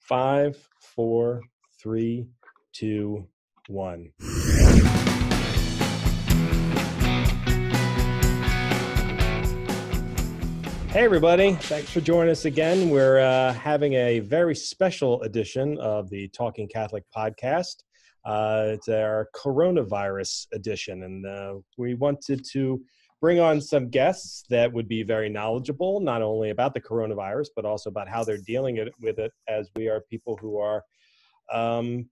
5, 4, 3, 2, 1. Hey everybody, thanks for joining us again. We're having a very special edition of the Talking Catholic podcast. It's our coronavirus edition, and we wanted to bring on some guests that would be very knowledgeable, not only about the coronavirus, but also about how they're dealing with it, as we are people who are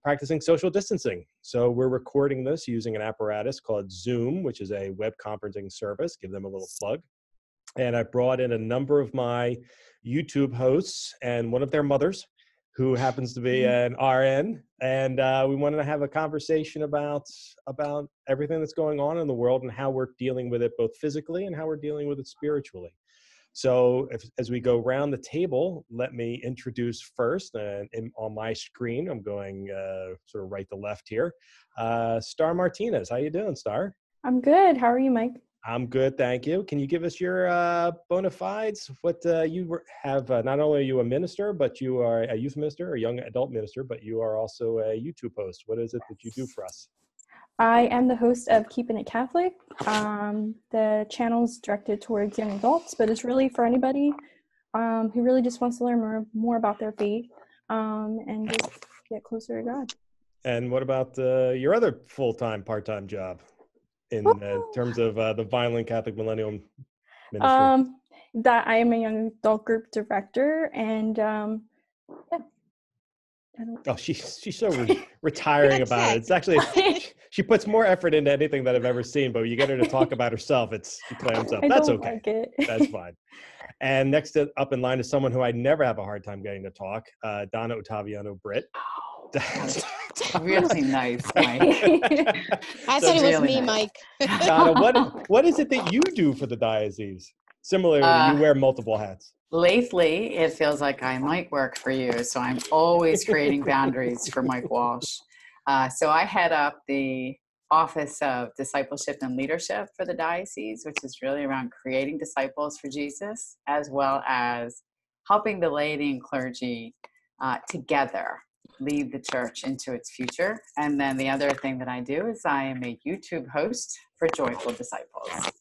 practicing social distancing. So we're recording this using an apparatus called Zoom, which is a web conferencing service. Give them a little plug. And I brought in a number of my YouTube hosts and one of their mothers, who happens to be an RN. And we wanted to have a conversation about everything that's going on in the world and how we're dealing with it, both physically and how we're dealing with it spiritually. So as we go around the table, let me introduce first, and on my screen, I'm going sort of right to left here, Star Martinez. How you doing, Star? I'm good. How are you, Mike? I'm good, thank you. Can you give us your bona fides? What you have, not only are you a minister, but you are a youth minister, a young adult minister, but you are also a YouTube host. What is it that you do for us? I am the host of Keeping It Catholic. The channel's directed towards young adults, but it's really for anybody who really just wants to learn more about their faith and just get closer to God. And what about your other full-time, part-time job? In terms of the Violent Catholic Millennium Ministry? That I am a young adult group director, and yeah. Oh, she's so retiring about it. It's actually, she puts more effort into anything that I've ever seen, but you get her to talk about herself, she clams up. That's okay. Like it. That's fine. And next up in line is someone who I never have a hard time getting to talk, Donna Ottaviano-Britt. That's really nice, Mike. I thought it was me, Mike. Donna, what is it that you do for the diocese? Similarly, you wear multiple hats. Lately, it feels like I might work for you, so I'm always creating boundaries for Mike Walsh. So I head up the Office of Discipleship and Leadership for the diocese, which is really around creating disciples for Jesus, as well as helping the laity and clergy together lead the church into its future. And then the other thing that I do is I am a YouTube host for Joyful Disciples.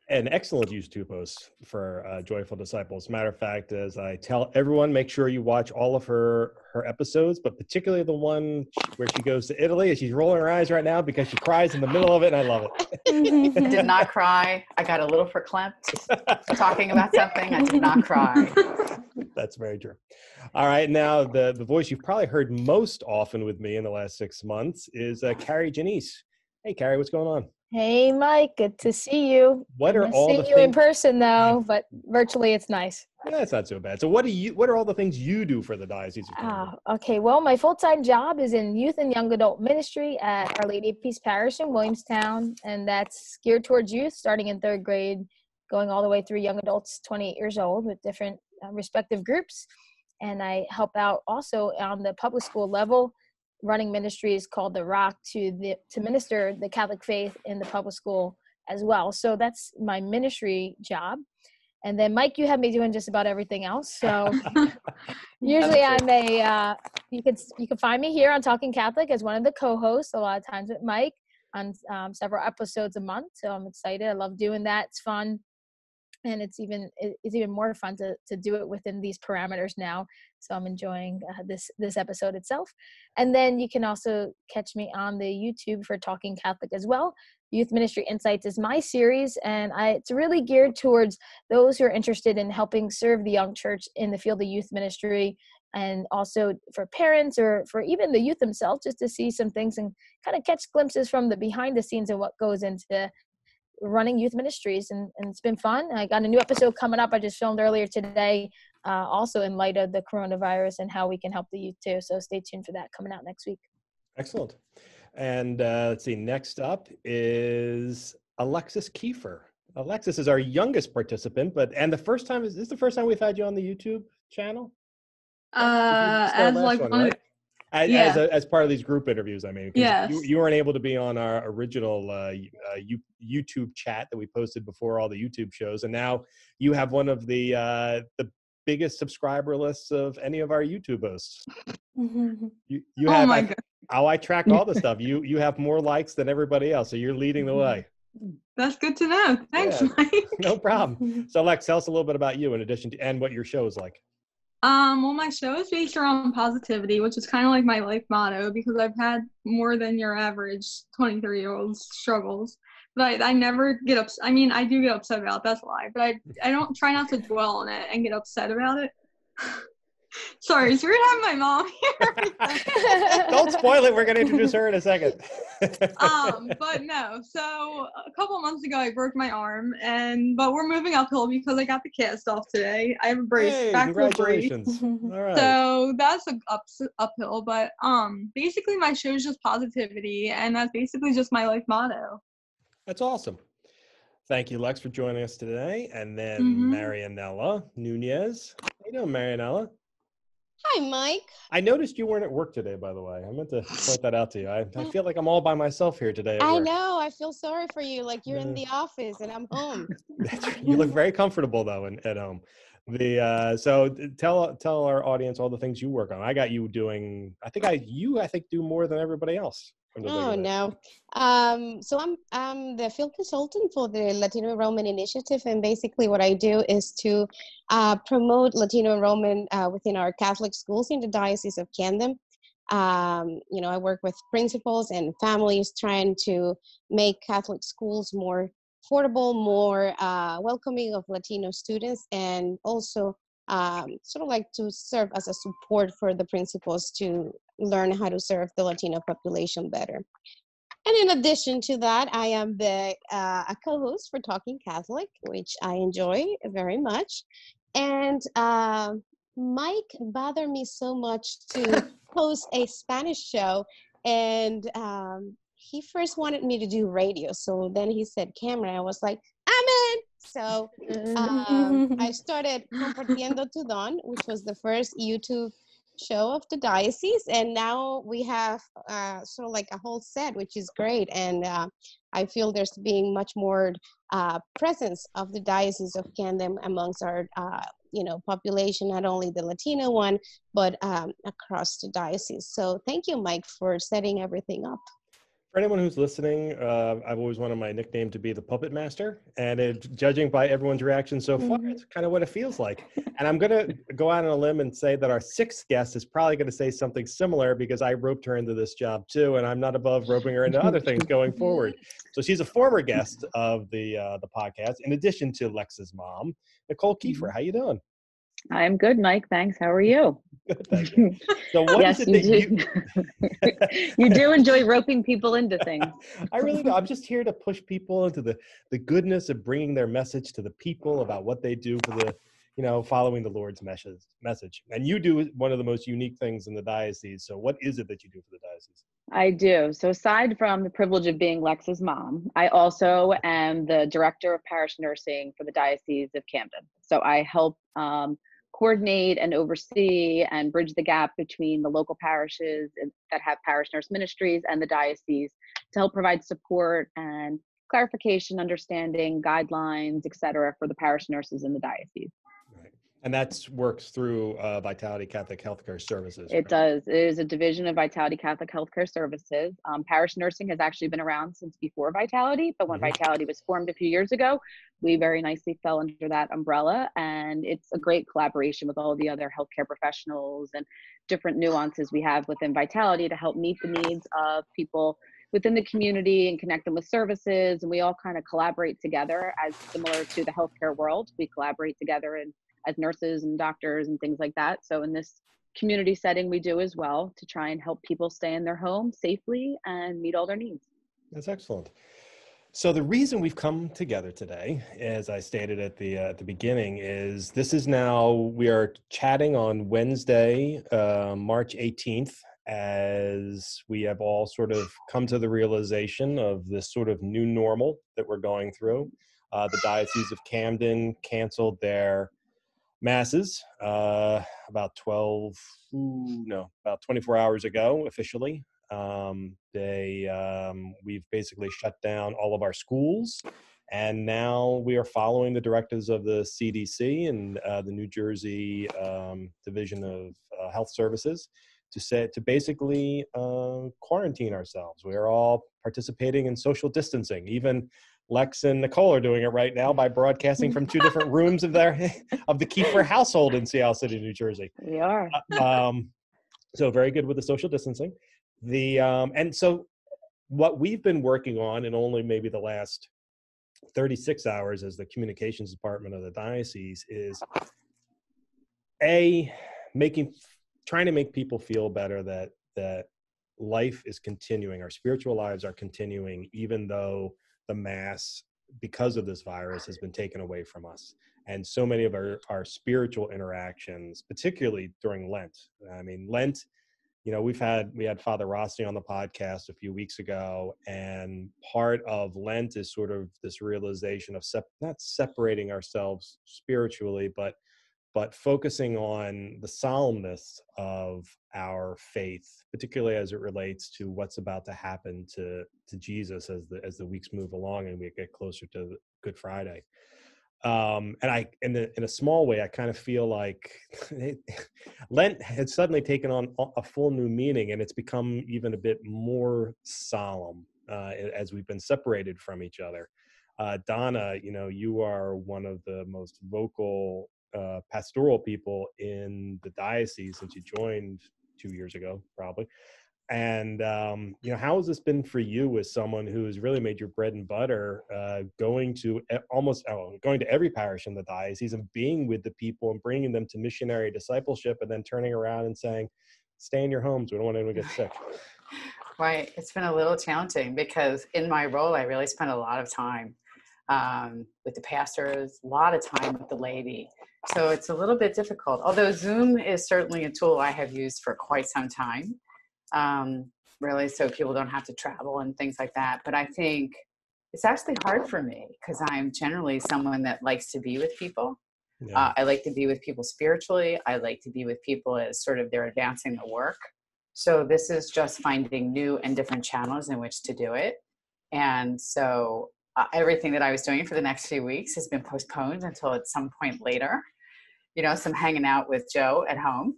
An excellent YouTube host for Joyful Disciples. Matter of fact, as I tell everyone, make sure you watch all of her episodes, but particularly the one where she goes to Italy, and she's rolling her eyes right now because she cries in the middle of it, and I love it. I did not cry. I got a little verklempt talking about something. I did not cry. That's very true. All right, now the voice you've probably heard most often with me in the last 6 months is Kari Janisse. Hey, Kari, what's going on? Hey, Mike, good to see you. What are all the things? You in person though, but virtually it's nice. That's not so bad. So what are all the things you do for the diocese? Okay, well, my full-time job is in youth and young adult ministry at Our Lady of Peace Parish in Williamstown, and that's geared towards youth, starting in 3rd grade, going all the way through young adults 28 years old with different respective groups. And I help out also on the public school level, running ministries called The Rock to minister the Catholic faith in the public school as well. So that's my ministry job. And then, Mike, you have me doing just about everything else. So usually I'm you can find me here on Talking Catholic as one of the co-hosts, a lot of times with Mike, on several episodes a month. So I'm excited. I love doing that. It's fun. And it's even more fun to do it within these parameters now. So I'm enjoying this episode itself. And then you can also catch me on the YouTube for Talking Catholic as well. Youth Ministry Insights is my series, and it's really geared towards those who are interested in helping serve the young church in the field of youth ministry, and also for parents or for even the youth themselves, just to see some things and kind of catch glimpses from the behind the scenes and what goes into running youth ministries, and it's been fun. I got a new episode coming up I just filmed earlier today, also in light of the coronavirus and how we can help the youth too. So stay tuned for that coming out next week. Excellent. And let's see, next up is Alexis Keefer. Alexis is our youngest participant, is this the first time we've had you on the YouTube channel? As part of these group interviews, I mean, yes. you weren't able to be on our original YouTube chat that we posted before all the YouTube shows, and now you have one of the biggest subscriber lists of any of our YouTube hosts. You Oh have, my God. I tracked all the stuff. You have more likes than everybody else, so you're leading the way. That's good to know. Thanks, Yeah. Mike. No problem. So Lex, tell us a little bit about you in addition to, and what your show is like. Well, my show is based around positivity, which is kind of like my life motto because I've had more than your average 23-year-old struggles. But I never get upset. I mean, I do get upset about it, that's a lie. But I don't try not to dwell on it and get upset about it. Sorry, it's weird having my mom here. Don't spoil it. We're going to introduce her in a second. But no. So a couple months ago, I broke my arm, but we're moving uphill because I got the cast off today. I have a brace. Hey, back to a brace. congratulations. All right. So that's uphill. But basically, my show is just positivity, and that's basically just my life motto. That's awesome. Thank you, Lex, for joining us today. And then Marianela Nunez. How you doing, Marianela? Hi, Mike. I noticed you weren't at work today, by the way. I meant to point that out to you. I feel like I'm all by myself here today at work. I know. I feel sorry for you. Like you're in the office and I'm home. You look very comfortable, though, at home. So tell our audience all the things you work on. I got you doing, I think do more than everybody else. Oh, no. So I'm the field consultant for the Latino Enrollment Initiative. And basically what I do is to promote Latino enrollment within our Catholic schools in the Diocese of Camden. I work with principals and families trying to make Catholic schools more affordable, more welcoming of Latino students, and also sort of like to serve as a support for the principals to learn how to serve the Latino population better. And in addition to that, I am a co-host for Talking Catholic, which I enjoy very much. And Mike bothered me so much to host a Spanish show, and he first wanted me to do radio. So then he said camera. I was like, I'm in. So I started Compartiendo to Dawn, which was the first YouTube show of the diocese, and now we have sort of like a whole set, which is great. And I feel there's being much more presence of the Diocese of Camden amongst our population, not only the Latino one, but across the diocese. So thank you, Mike, for setting everything up. For anyone who's listening, I've always wanted my nickname to be the Puppet Master, and judging by everyone's reaction so far, it's kind of what it feels like. And I'm going to go out on a limb and say that our sixth guest is probably going to say something similar, because I roped her into this job too, and I'm not above roping her into other things going forward. So she's a former guest of the podcast, in addition to Lex's mom, Nicole Keefer. How you doing? I'm good, Mike. Thanks. How are you? Good, thank you. So what yes, is it that you do enjoy roping people into things. I really do. I'm just here to push people into the goodness of bringing their message to the people about what they do for the, following the Lord's message. And you do one of the most unique things in the diocese. So what is it that you do for the diocese? I do. So aside from the privilege of being Lex's mom, I also am the Director of Parish Nursing for the Diocese of Camden. So I help coordinate and oversee and bridge the gap between the local parishes that have parish nurse ministries and the diocese to help provide support and clarification, understanding, guidelines, et cetera, for the parish nurses in the diocese. Right. And that works through Vitality Catholic Healthcare Services. It does. It is a division of Vitality Catholic Healthcare Services. Parish nursing has actually been around since before Vitality, but when Vitality was formed a few years ago, we very nicely fell under that umbrella. And it's a great collaboration with all the other healthcare professionals and different nuances we have within Vitality to help meet the needs of people within the community and connect them with services. And we all kind of collaborate together, as similar to the healthcare world. We collaborate together as nurses and doctors and things like that. So in this community setting, we do as well to try and help people stay in their home safely and meet all their needs. That's excellent. So the reason we've come together today, as I stated at the beginning, is we are chatting on Wednesday, March 18th, as we have all sort of come to the realization of this sort of new normal that we're going through. The Diocese of Camden canceled their masses about 24 hours ago officially. We've basically shut down all of our schools And now we are following the directives of the CDC and the New Jersey Division of Health Services to basically quarantine ourselves. We are all participating in social distancing. Even Lex and Nicole are doing it right now by broadcasting from two different rooms of the Keefer household in Seattle City, New Jersey. We are. So very good with the social distancing. And so what we've been working on in only maybe the last 36 hours as the communications department of the diocese is trying to make people feel better that life is continuing. Our spiritual lives are continuing, even though the Mass, because of this virus, has been taken away from us. And so many of our spiritual interactions, particularly during Lent. I mean, Lent, we had Father Rossi on the podcast a few weeks ago, and part of Lent is sort of this realization of not separating ourselves spiritually, but focusing on the solemnness of our faith, particularly as it relates to what's about to happen to Jesus as the weeks move along and we get closer to Good Friday. And in a small way, I kind of feel like Lent had suddenly taken on a full new meaning, and it's become even a bit more solemn as we've been separated from each other. Donna, you are one of the most vocal pastoral people in the diocese since you joined 2 years ago, probably. And, how has this been for you as someone who has really made your bread and butter, going to every parish in the diocese and being with the people and bringing them to missionary discipleship, and then turning around and saying, stay in your homes. We don't want anyone to get sick. Right. It's been a little challenging because in my role, I really spent a lot of time with the pastors, a lot of time with the laity. So it's a little bit difficult, although Zoom is certainly a tool I have used for quite some time, really, so people don't have to travel and things like that. But I think it's actually hard for me because I'm generally someone that likes to be with people. Yeah. I like to be with people spiritually. I like to be with people as sort of they're advancing the work. So this is just finding new and different channels in which to do it. And so everything that I was doing for the next few weeks has been postponed until at some point later. So I'm hanging out with Joe at home.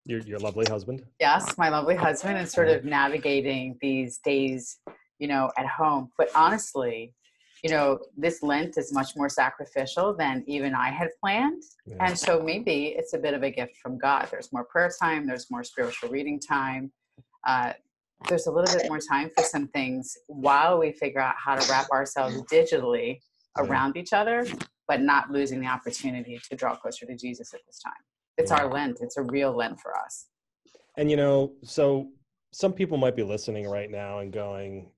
Your lovely husband? Yes, my lovely husband, and sort of navigating these days, at home. But honestly, this Lent is much more sacrificial than even I had planned. Yeah. And so maybe it's a bit of a gift from God. There's more prayer time. There's more spiritual reading time. There's a little bit more time for some things while we figure out how to wrap ourselves digitally around each other, but not losing the opportunity to draw closer to Jesus at this time. It's our Lent. It's a real Lent for us. And, so some people might be listening right now and going,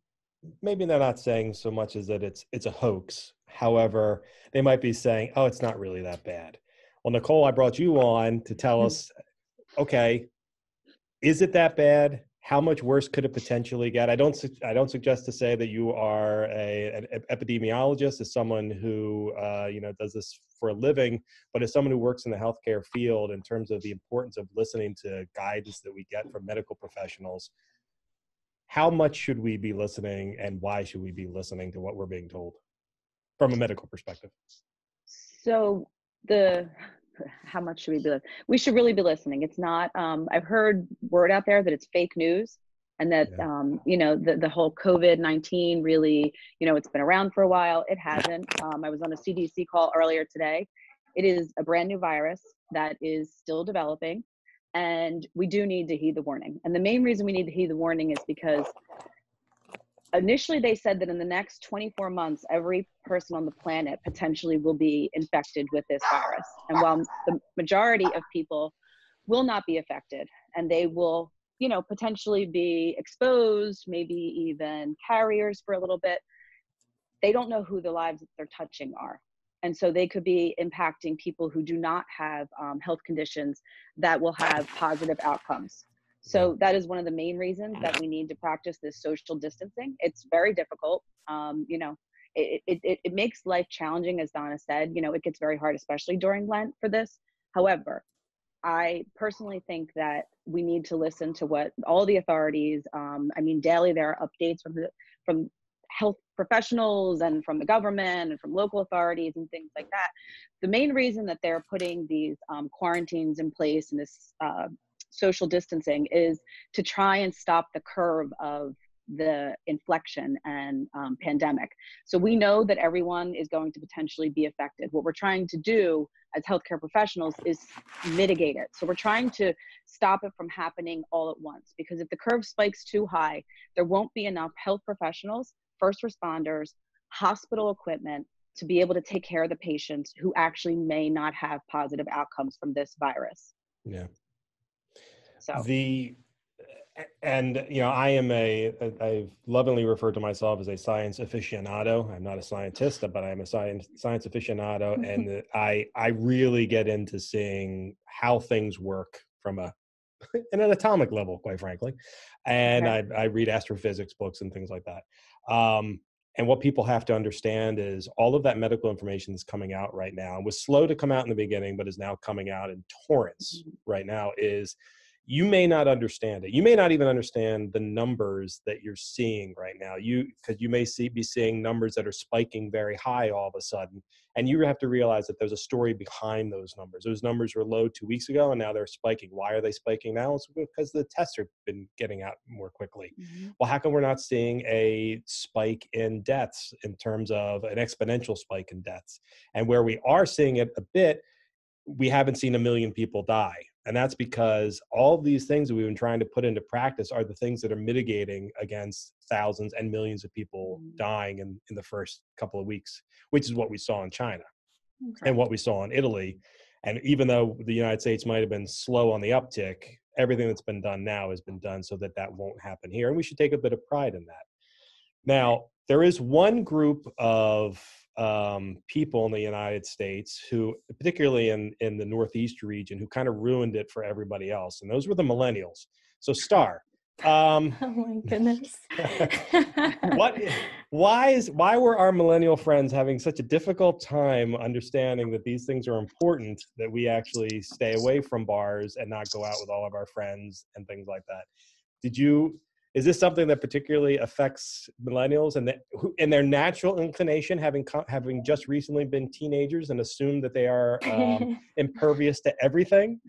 maybe they're not saying so much as that it's a hoax. However, they might be saying, oh, it's not really that bad. Well, Nicole, I brought you on to tell us, okay, is it that bad? How much worse could it potentially get? I don't suggest to say that you are an epidemiologist, as someone who does this for a living, but as someone who works in the healthcare field, in terms of the importance of listening to guidance that we get from medical professionals, how much should we be listening, and why should we be listening to what we're being told from a medical perspective? So how much should we be listening? We should really be listening. It's not, I've heard word out there that it's fake news, and that, the whole COVID-19 really, it's been around for a while. It hasn't. I was on a CDC call earlier today. It is a brand new virus that is still developing, and we do need to heed the warning. And the main reason we need to heed the warning is because initially they said that in the next 24 months, every person on the planet potentially will be infected with this virus. And while the majority of people will not be affected, and they will, potentially be exposed, maybe even carriers for a little bit, they don't know who the lives that they're touching are. And so they could be impacting people who do not have health conditions that will have positive outcomes. So that is one of the main reasons that we need to practice this social distancing. It's very difficult. It makes life challenging, as Donna said. It gets very hard, especially during Lent for this. However, I personally think that we need to listen to what all the authorities, daily there are updates from health professionals and from the government and from local authorities and things like that. The main reason that they're putting these quarantines in place and this social distancing is to try and stop the curve of the inflection and pandemic. So we know that everyone is going to potentially be affected. What we're trying to do as healthcare professionals is mitigate it. So we're trying to stop it from happening all at once, because if the curve spikes too high, there won't be enough health professionals, first responders, hospital equipment to be able to take care of the patients who actually may not have positive outcomes from this virus. Yeah. So And, you know, I've lovingly referred to myself as a science aficionado. I'm not a scientist, but I'm a science aficionado. And I really get into seeing how things work from in an atomic level, quite frankly. And okay. I read astrophysics books and things like that. And what people have to understand is all of that medical information that's coming out right now, and was slow to come out in the beginning, but is now coming out in torrents right now, is you may not understand it. You may not even understand the numbers that you're seeing right now. Because you may be seeing numbers that are spiking very high all of a sudden. And you have to realize that there's a story behind those numbers. Those numbers were low 2 weeks ago, and now they're spiking. Why are they spiking now? It's because the tests have been getting out more quickly. Well, how come we're not seeing a spike in deaths in terms of an exponential spike in deaths? And where we are seeing it a bit, we haven't seen 1 million people die. And that's because all of these things that we've been trying to put into practice are the things that are mitigating against thousands and millions of people dying in the first couple of weeks, which is what we saw in China and what we saw in Italy. And even though the United States might have been slow on the uptick, everything that's been done now has been done so that that won't happen here. And we should take a bit of pride in that. Now, there is one group of people in the United States who, particularly in the Northeast region, who kind of ruined it for everybody else. And those were the millennials. So Star. Oh my goodness. Why were our millennial friends having such a difficult time understanding that these things are important, that we actually stay away from bars and not go out with all of our friends and things like that? Is this something that particularly affects millennials and their natural inclination, having just recently been teenagers and assume that they are impervious to everything,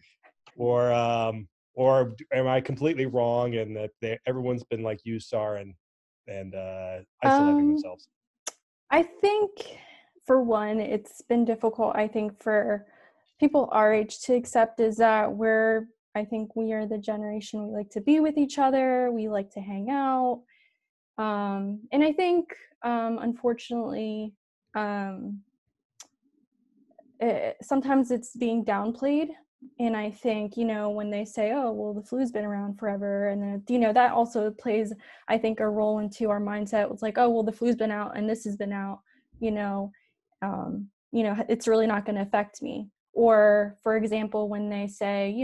or am I completely wrong and that everyone's been like you, Star, and isolating themselves? I think, for one, it's been difficult, I think, for people our age to accept is that I think we are the generation, we like to be with each other, we like to hang out. And I think, unfortunately, sometimes it's being downplayed. And I think, when they say, oh, well, the flu's been around forever. And then, that also plays, I think, a role into our mindset. It's like, oh, well, the flu's been out and this has been out, it's really not going to affect me. Or, for example, when they say,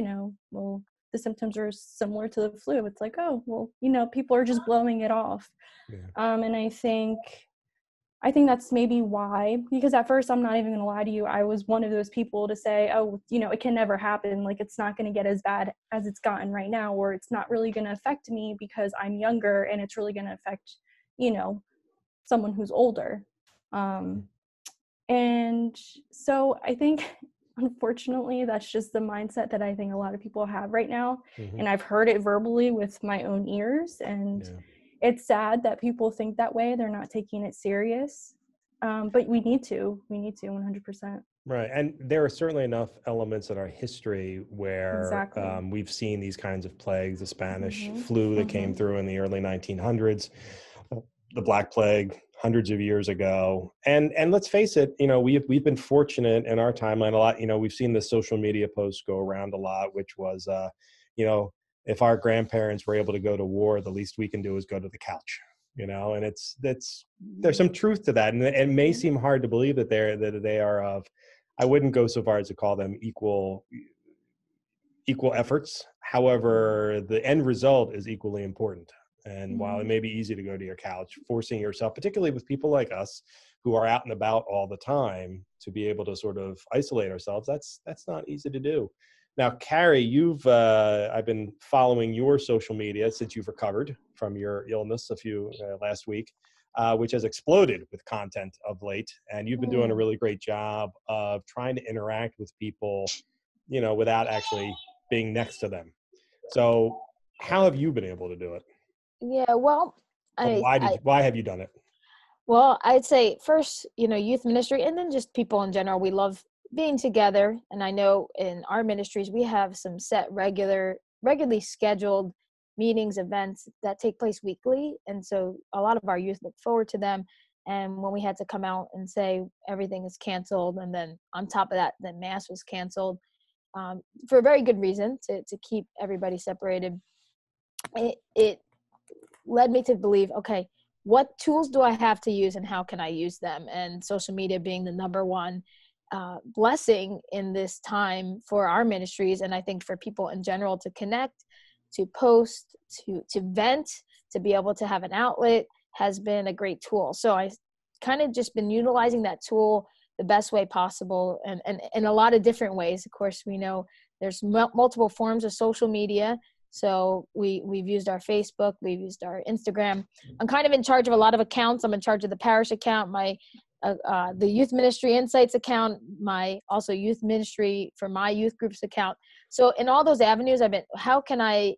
well, the symptoms are similar to the flu, it's like, oh, well, people are just blowing it off. Yeah. And I think that's maybe why, because at first, I'm not even going to lie to you, I was one of those people to say, oh, it can never happen. Like, it's not going to get as bad as it's gotten right now, or it's not really going to affect me because I'm younger and it's really going to affect, someone who's older. And so I think, unfortunately, that's just the mindset that I think a lot of people have right now. Mm-hmm. And I've heard it verbally with my own ears. And it's sad that people think that way. They're not taking it serious. But we need to 100%. Right. And there are certainly enough elements in our history where we've seen these kinds of plagues, the Spanish flu that came through in the early 1900s, the Black Plague hundreds of years ago. And let's face it, we've been fortunate in our timeline a lot. We've seen the social media posts go around a lot, which was, if our grandparents were able to go to war, the least we can do is go to the couch, and there's some truth to that. And it may seem hard to believe that they are of, I wouldn't go so far as to call them equal efforts. However, the end result is equally important. And while it may be easy to go to your couch, forcing yourself, particularly with people like us who are out and about all the time, to be able to sort of isolate ourselves, that's not easy to do. Now, Kari, I've been following your social media since you've recovered from your illness last week. which has exploded with content of late. And you've been doing a really great job of trying to interact with people, you know, without actually being next to them. So how have you been able to do it? Yeah, well, Why have you done it? Well, I'd say first, you know, youth ministry, and then just people in general. We love being together. And I know in our ministries, we have some set regularly scheduled meetings, events that take place weekly. And so a lot of our youth look forward to them. And when we had to come out and say everything is canceled, and then on top of that, the mass was canceled for a very good reason, to keep everybody separated, it led me to believe, okay, what tools do I have to use and how can I use them? And social media being the number one blessing in this time for our ministries, and I think for people in general, to connect, to post, to vent, to be able to have an outlet, has been a great tool. So I kind of just been utilizing that tool the best way possible, and in a lot of different ways. Of course, we know there's multiple forms of social media. So we've used our Facebook, we've used our Instagram. I'm kind of in charge of a lot of accounts. I'm in charge of the parish account, my the youth ministry insights account, my also youth ministry for my youth groups account. So in all those avenues, I've been, how can I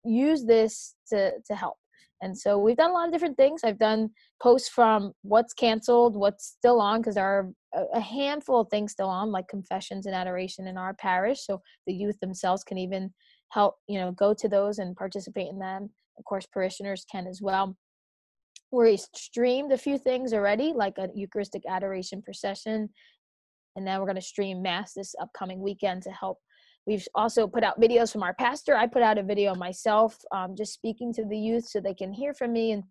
use this to help? And so we've done a lot of different things. I've done posts from what's canceled, what's still on, because there are a handful of things still on, like confessions and adoration in our parish. So the youth themselves can even help, you know, go to those and participate in them. Of course, parishioners can as well. We streamed a few things already, like a Eucharistic adoration procession. And now we're going to stream Mass this upcoming weekend to help. We've also put out videos from our pastor. I put out a video myself, just speaking to the youth so they can hear from me. And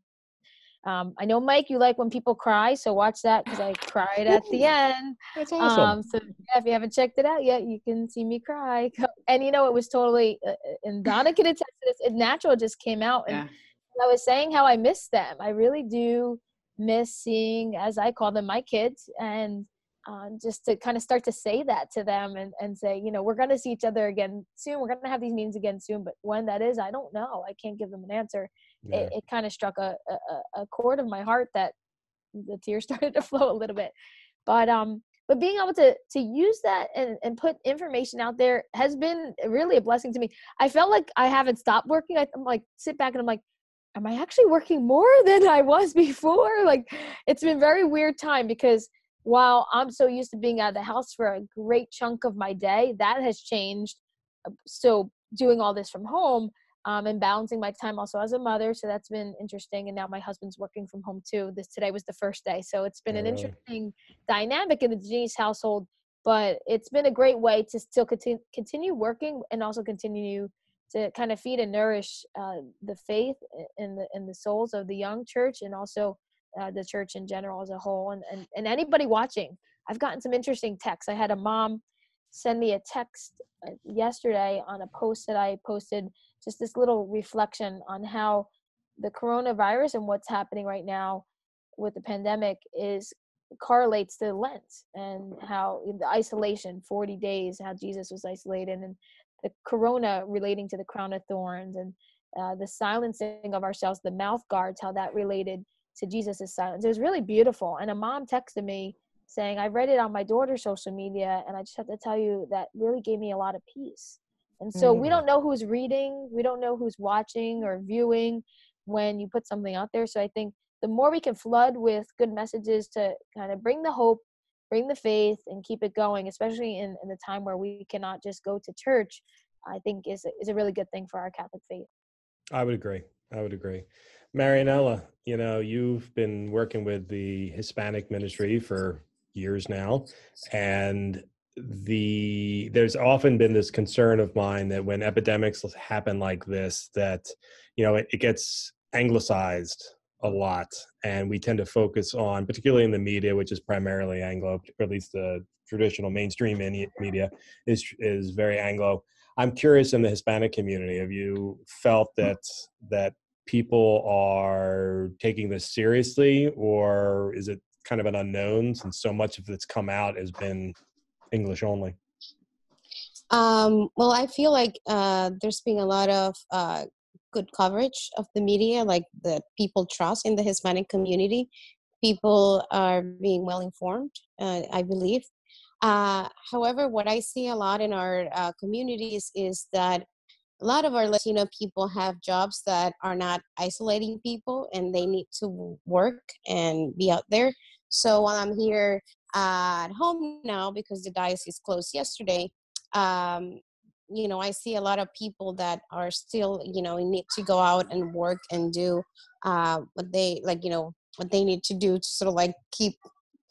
I know, Mike, you like when people cry, so watch that, because I cried at the end. That's awesome. So yeah, if you haven't checked it out yet, you can see me cry. And you know, it was totally, and Donna can attest to this, it natural, just came out. And I was saying how I miss them. I really do miss seeing, as I call them, my kids, and just to kind of start to say that to them, and say, you know, we're going to see each other again soon. We're going to have these meetings again soon, but when that is, I don't know. I can't give them an answer. Yeah. It kind of struck a chord of my heart that the tears started to flow a little bit. But being able to use that and put information out there has been really a blessing to me. I felt like I haven't stopped working. I'm like, sit back and I'm like, am I actually working more than I was before? Like, it's been a very weird time, because while I'm so used to being out of the house for a great chunk of my day, that has changed. So doing all this from home, and balancing my time also as a mother. So that's been interesting. And now my husband's working from home too. Today was the first day. So it's been an interesting dynamic in the Janisse household, but it's been a great way to still continue working, and also continue to kind of feed and nourish the faith in the souls of the young church, and also the church in general as a whole. And anybody watching, I've gotten some interesting texts. I had a mom send me a text yesterday on a post that I posted, just this little reflection on how the coronavirus and what's happening right now with the pandemic correlates to Lent, and how the isolation, 40 days, how Jesus was isolated, and the corona relating to the crown of thorns, and the silencing of ourselves, the mouth guards, how that related to Jesus's silence. It was really beautiful. And a mom texted me saying, I read it on my daughter's social media, and I just have to tell you that really gave me a lot of peace. And so we don't know who's reading, we don't know who's watching or viewing when you put something out there. So I think the more we can flood with good messages to kind of bring the hope, bring the faith, and keep it going, especially in the time where we cannot just go to church, I think is a really good thing for our Catholic faith. I would agree. Marianela, you know, you've been working with the Hispanic ministry for years now, and there's often been this concern of mine that when epidemics happen like this, that, you know, it gets anglicized a lot, and we tend to focus on, particularly in the media, which is primarily Anglo, or at least the traditional mainstream media is very Anglo. I'm curious, in the Hispanic community, have you felt that people are taking this seriously, or is it kind of an unknown since so much of that's come out has been English only? Well, I feel like there's been a lot of good coverage of the media, like the people trust in the Hispanic community. People are being well informed, I believe. However, what I see a lot in our communities is that a lot of our Latino people have jobs that are not isolating people, and they need to work and be out there. So while I'm here at home now, because the diocese closed yesterday, I see a lot of people that are still, need to go out and work and do what they what they need to do to sort of like keep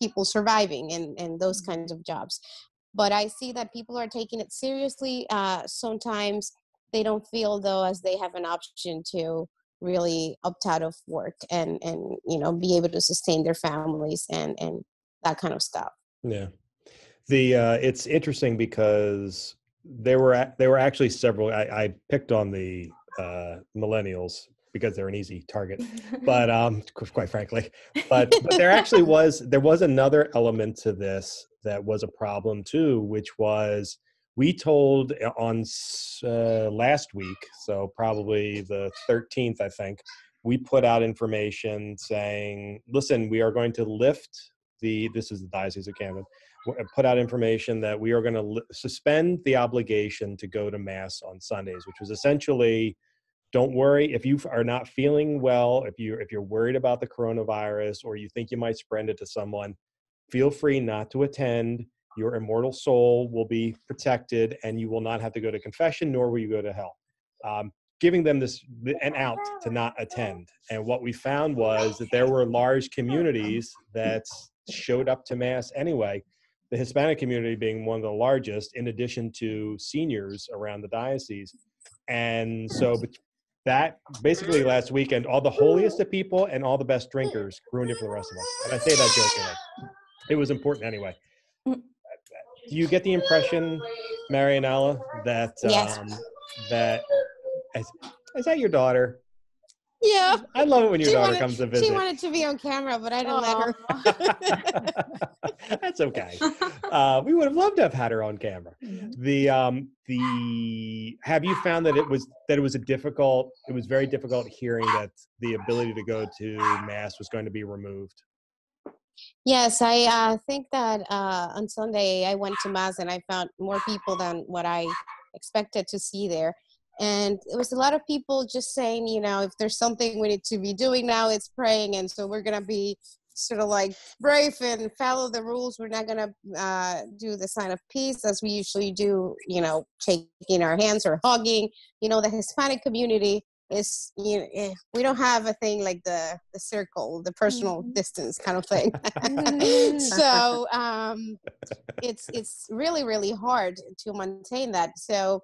people surviving and those kinds of jobs. But I see that people are taking it seriously. Sometimes they don't feel though as they have an option to really opt out of work and be able to sustain their families and that kind of stuff. Yeah. It's interesting because there were actually several. I picked on the millennials because they're an easy target, but quite frankly, but there actually was another element to this that was a problem too, which was we told on last week, so probably the 13th, I think, we put out information saying, listen, we are going to lift this is the Diocese of Camden, put out information that we are going to suspend the obligation to go to Mass on Sundays, which was essentially, don't worry if you are not feeling well, if you're worried about the coronavirus or you think you might spread it to someone, feel free not to attend. Your immortal soul will be protected and you will not have to go to confession, nor will you go to hell. Giving them an out to not attend. And what we found was that there were large communities that showed up to Mass anyway, the Hispanic community being one of the largest, in addition to seniors around the diocese. And so that basically last weekend, all the holiest of people and all the best drinkers ruined it for the rest of us. And I say that jokingly. It was important anyway. Do you get the impression, Marianela, that Yes. that is that your daughter? Yeah. I love it when your daughter comes to visit. She wanted to be on camera, but I didn't let her. That's okay. We would have loved to have had her on camera. Have you found that it was very difficult hearing that the ability to go to Mass was going to be removed? Yes, I think that on Sunday I went to Mass and I found more people than what I expected to see there. And it was a lot of people just saying, if there's something we need to be doing now, it's praying. And so we're going to be sort of like brave and follow the rules. We're not going to do the sign of peace as we usually do, shaking our hands or hugging. The Hispanic community is, we don't have a thing like the circle, the personal distance kind of thing. So it's really, really hard to maintain that. So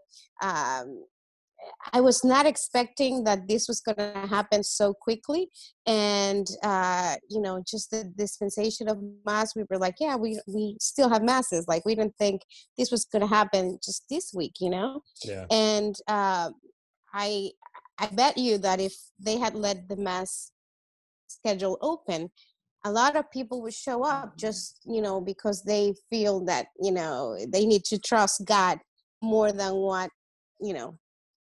I was not expecting that this was going to happen so quickly. And, just the dispensation of Mass, we were like, yeah, we still have Masses. Like, we didn't think this was going to happen just this week, Yeah. And I bet you that if they had let the Mass schedule open, a lot of people would show up just, because they feel that, they need to trust God more than what,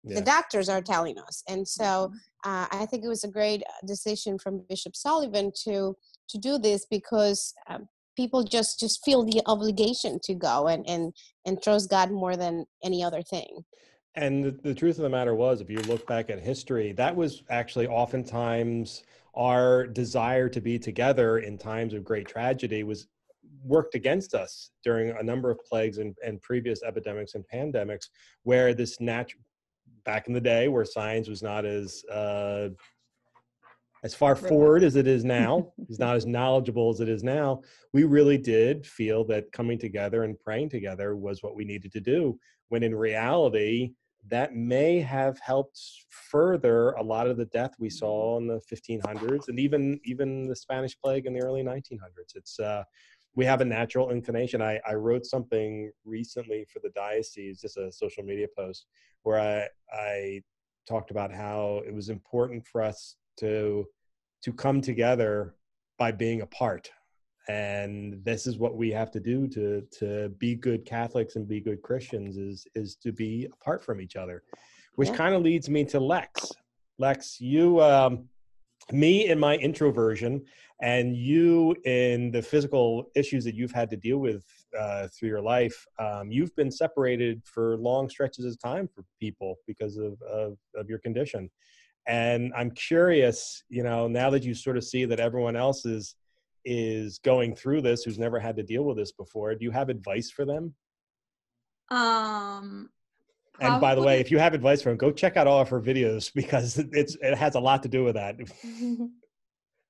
the doctors are telling us. And so I think it was a great decision from Bishop Sullivan to do this, because people just feel the obligation to go and trust God more than any other thing. And the truth of the matter was, if you look back at history, that was actually oftentimes our desire to be together in times of great tragedy was worked against us during a number of plagues and previous epidemics and pandemics, where this back in the day where science was not as far forward as it is now, is not as knowledgeable as it is now, we really did feel that coming together and praying together was what we needed to do, when in reality, that may have helped further a lot of the death we saw in the 1500s and even the Spanish plague in the early 1900s. It's we have a natural inclination. I wrote something recently for the diocese, just a social media post, where I talked about how it was important for us to come together by being apart. And this is what we have to do to be good Catholics and be good Christians is to be apart from each other, which kind of leads me to Lex. Lex, you, me in my introversion, and you in the physical issues that you've had to deal with through your life, you've been separated for long stretches of time from people because of your condition. And I'm curious, now that you sort of see that everyone else is going through this, who's never had to deal with this before, do you have advice for them? And by the way, if you have advice for them, go check out all of her videos, because it has a lot to do with that.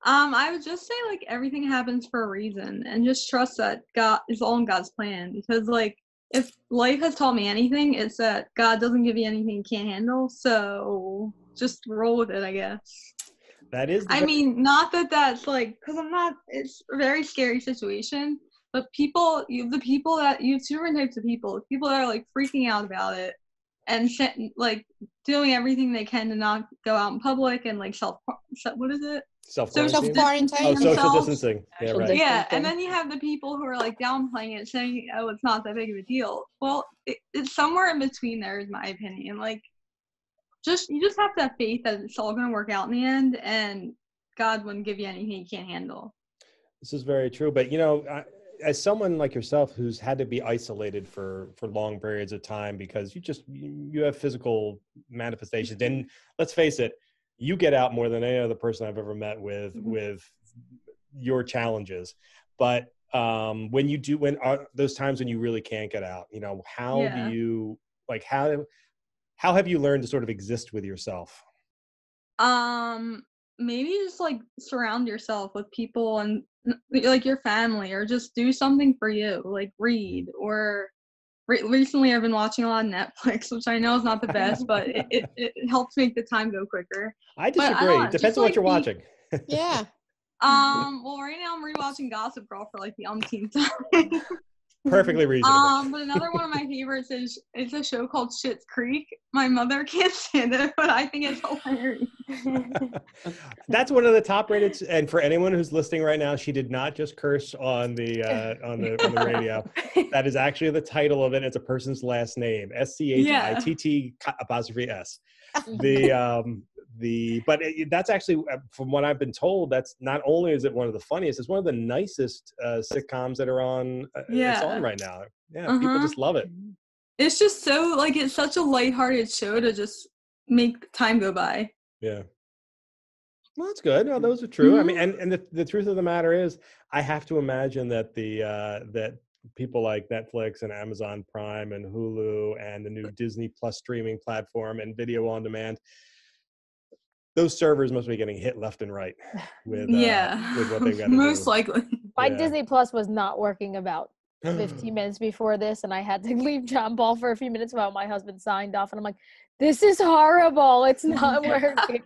I would just say, like, everything happens for a reason, and just trust that God is all in God's plan. Because, like, if life has taught me anything, it's that God doesn't give you anything you can't handle. So just roll with it, I guess. That is. I mean, not that that's like, because it's a very scary situation. But you have two different types of people. The people that are like freaking out about it, and like doing everything they can to not go out in public, and like what is it? Self-quarantine. Oh, social distancing. Yeah, right. Yeah, and then you have the people who are like downplaying it, saying, "Oh, it's not that big of a deal." Well, it's somewhere in between there, is my opinion. Like, you just have to have faith that it's all going to work out in the end, and God wouldn't give you anything you can't handle. This is very true, but as someone like yourself who's had to be isolated for long periods of time because you have physical manifestations, and let's face it, you get out more than any other person I've ever met with your challenges. But when are those times when you really can't get out, how do you, like, how have you learned to sort of exist with yourself? Maybe just like surround yourself with people and like your family, or just do something for you, like read, or recently I've been watching a lot of Netflix, which I know is not the best, but it helps make the time go quicker. I disagree. It depends on what you're watching. Yeah. Well, right now I'm rewatching Gossip Girl for like the umpteenth time. Perfectly reasonable. But another one of my favorites is a show called Schitt's Creek. My mother can't stand it, but I think it's hilarious. That's one of the top rated. And for anyone who's listening right now, she did not just curse on the radio. That is actually the title of it. It's a person's last name, SCHITT''S. But that's actually, from what I've been told, that's not only is it one of the funniest, it's one of the nicest sitcoms that are on. It's on right now. Yeah, people just love it. It's just so, like, it's such a lighthearted show to just make time go by. Yeah. Well, that's good. No, those are true. I mean, and the truth of the matter is, I have to imagine that that people like Netflix and Amazon Prime and Hulu and the new Disney Plus streaming platform and video on demand, those servers must be getting hit left and right with what they've got to do. Most likely. My Disney Plus was not working about 15 minutes before this, and I had to leave John Ball for a few minutes while my husband signed off, and I'm like, this is horrible. It's not working.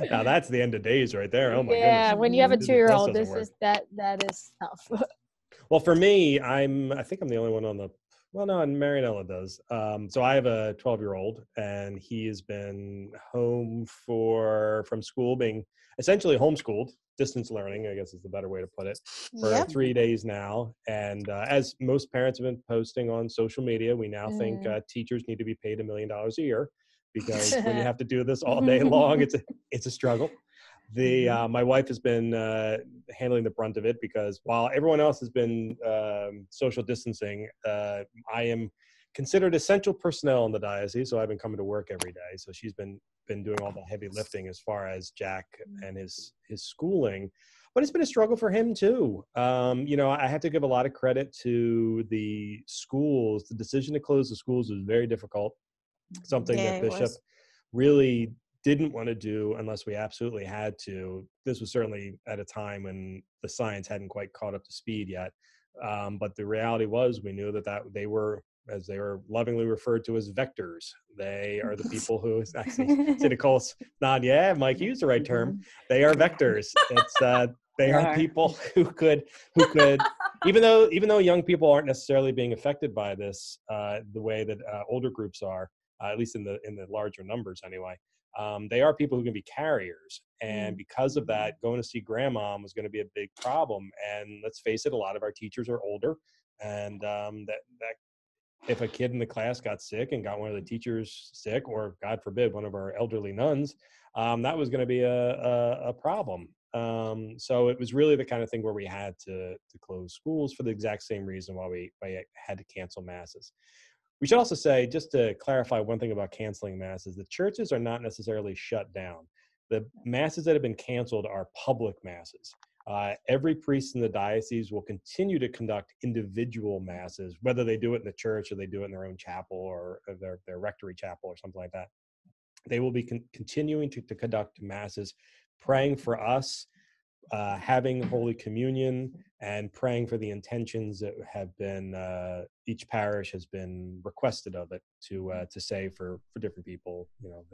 Now that's the end of days right there. Oh my goodness. Yeah, when you have a 2-year-old, that is tough. Well, for me, I think I'm the only one on the. Well, no, and Marianela does. So I have a 12-year-old, and he has been home from school, being essentially homeschooled, distance learning, I guess is the better way to put it, for 3 days now. And as most parents have been posting on social media, we now think teachers need to be paid $1 million a year, because when you have to do this all day long, it's a struggle. My wife has been handling the brunt of it, because while everyone else has been social distancing, I am considered essential personnel in the diocese, so I've been coming to work every day. So she's been doing all the heavy lifting as far as Jack and his schooling, but it's been a struggle for him too. I have to give a lot of credit to the schools. The decision to close the schools was very difficult. Something that Bishop really didn't want to do unless we absolutely had to. This was certainly at a time when the science hadn't quite caught up to speed yet. But the reality was, we knew that they were, as they were lovingly referred to as, vectors. They are the people who, actually, Nicole's nod, yeah, Mike, you used the right term. They are vectors. It's they are people who could, even though young people aren't necessarily being affected by this the way that older groups are, at least in the larger numbers anyway. They are people who can be carriers, and because of that, going to see grandma was going to be a big problem. And let's face it, a lot of our teachers are older, and that if a kid in the class got sick and got one of the teachers sick, or God forbid, one of our elderly nuns, that was going to be a problem. So it was really the kind of thing where we had to close schools for the exact same reason why we had to cancel masses. We should also say, just to clarify one thing about canceling masses, the churches are not necessarily shut down. The masses that have been canceled are public masses. Every priest in the diocese will continue to conduct individual masses, whether they do it in the church or they do it in their own chapel or their rectory chapel or something like that. They will be continuing to conduct masses, praying for us, having Holy Communion, and praying for the intentions that have been, each parish has been requested of it to say for different people,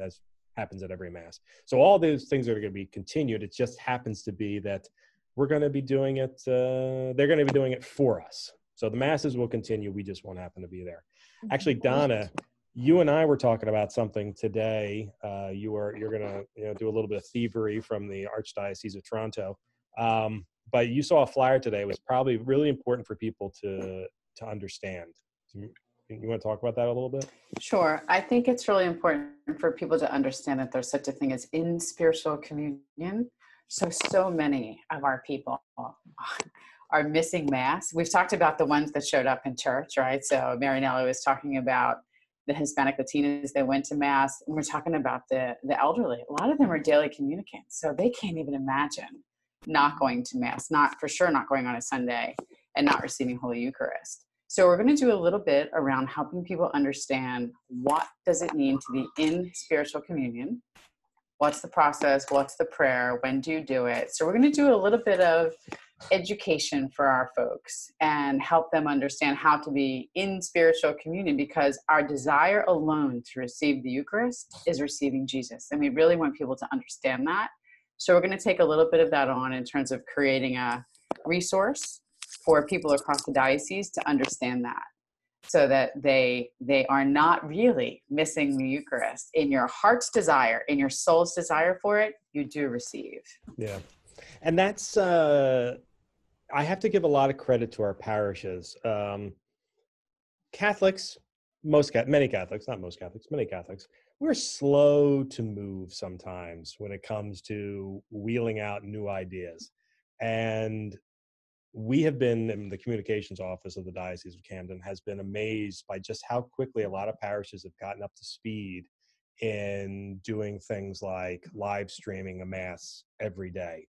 as happens at every Mass. So all those things are going to be continued. It just happens to be that we're going to be doing it, they're going to be doing it for us. So the Masses will continue. We just won't happen to be there. Actually, Donna, you and I were talking about something today. You're going to do a little bit of thievery from the Archdiocese of Toronto. But you saw a flyer today. It was probably really important for people to understand. You want to talk about that a little bit? Sure. I think it's really important for people to understand that there's such a thing as in spiritual communion. So many of our people are missing Mass. We've talked about the ones that showed up in church, right? So Marianela was talking about the Hispanic Latinas that went to Mass, and we're talking about the elderly. A lot of them are daily communicants, so they can't even imagine not going to Mass, not going on a Sunday and not receiving Holy Eucharist. So we're going to do a little bit around helping people understand what does it mean to be in spiritual communion. What's the process? What's the prayer? When do you do it? So we're going to do a little bit of education for our folks and help them understand how to be in spiritual communion, because our desire alone to receive the Eucharist is receiving Jesus. And we really want people to understand that. So we're going to take a little bit of that on in terms of creating a resource for people across the diocese to understand that, so that they are not really missing the Eucharist. In your heart's desire, in your soul's desire for it, you do receive. Yeah. And that's, I have to give a lot of credit to our parishes. Catholics, many Catholics, we're slow to move sometimes when it comes to wheeling out new ideas. And we have been, in the communications office of the Diocese of Camden, has been amazed by just how quickly a lot of parishes have gotten up to speed in doing things like live streaming a Mass every day.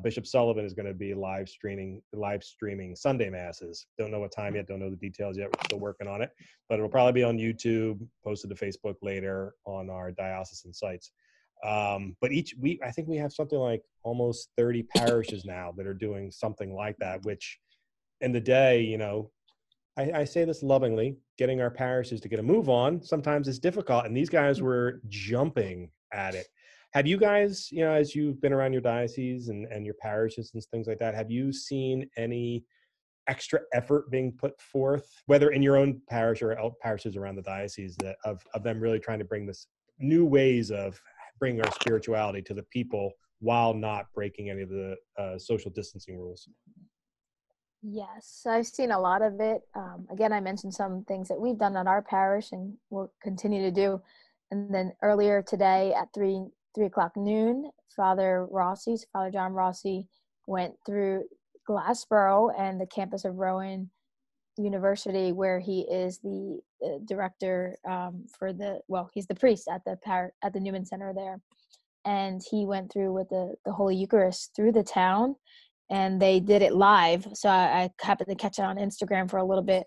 Bishop Sullivan is going to be live streaming Sunday Masses. Don't know what time yet, don't know the details yet. We're still working on it, but it'll probably be on YouTube, posted to Facebook later on our diocesan sites. But I think we have something like almost 30 parishes now that are doing something like that, which in the day, I say this lovingly, getting our parishes to get a move on sometimes is difficult. And these guys were jumping at it. Have you guys, as you've been around your diocese and your parishes and things like that, have you seen any extra effort being put forth, whether in your own parish or parishes around the diocese, that of them really trying to bring this new ways of bringing our spirituality to the people while not breaking any of the social distancing rules? Yes, I've seen a lot of it. Again, I mentioned some things that we've done at our parish and will continue to do. And then earlier today at 3 o'clock noon, Father John Rossi went through Glassboro and the campus of Rowan University, where he is the director he's the priest at the Newman Center there. And he went through with the Holy Eucharist through the town, and they did it live. So I happened to catch it on Instagram for a little bit,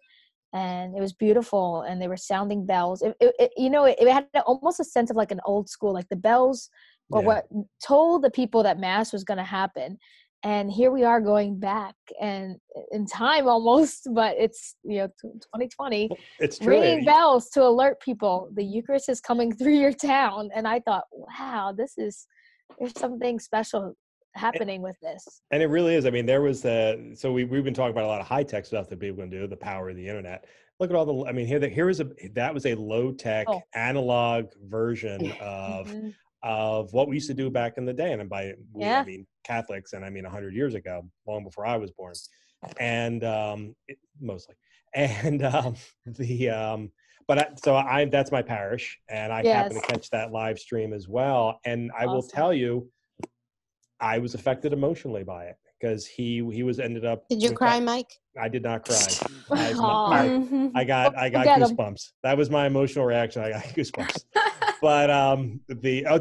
and it was beautiful. And they were sounding bells. It had almost a sense of like an old school, like the bells were what told the people that Mass was going to happen. And here we are going back and in time almost, but it's 2020. It's true. Ringing bells to alert people the Eucharist is coming through your town. And I thought, wow, there's something special happening with this. And it really is. I mean, there was so we've been talking about a lot of high tech stuff that people can do, the power of the internet. Look at all that was a low tech analog version of what we used to do back in the day. And by I mean Catholics, and I mean 100 years ago, long before I was born, and mostly. And that's my parish, and I happened to catch that live stream as well. And I will tell you, I was affected emotionally by it because he was ended up. Did you cry, Mike? I did not cry. I got goosebumps. That was my emotional reaction. I got goosebumps. But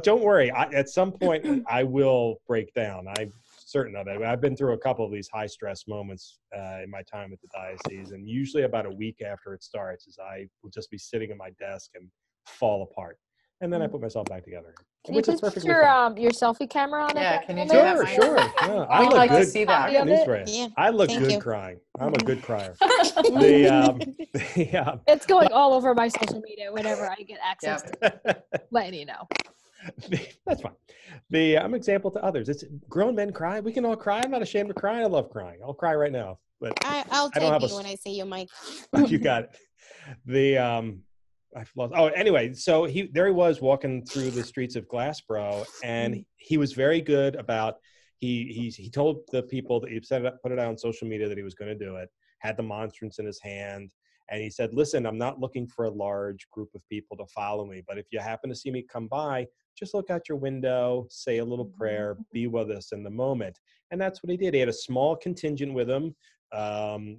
don't worry. At some point, I will break down. I'm certain of it. I've been through a couple of these high stress moments in my time at the diocese, and usually about a week after it starts, is I will just be sitting at my desk and fall apart, and then I put myself back together. Can you put your selfie camera on? Yeah, can you do that? that? Sure. Yeah, I'd like to see that. Yeah, I look good you. crying. I'm a good crier. It's going all over my social media whenever I get access to it. Letting you know. That's fine. I'm an example to others. It's grown men cry. We can all cry. I'm not ashamed of crying. I love crying. I'll cry right now. But I'll take you when I see you, Mike. You got it. Anyway, so there he was walking through the streets of Glassboro, and he was very good about he told the people that he put it out on social media that he was going to do it, had the monstrance in his hand, and he said, listen, I'm not looking for a large group of people to follow me, but if you happen to see me come by, just look out your window, say a little prayer, be with us in the moment. And that's what he did. He had a small contingent with him. I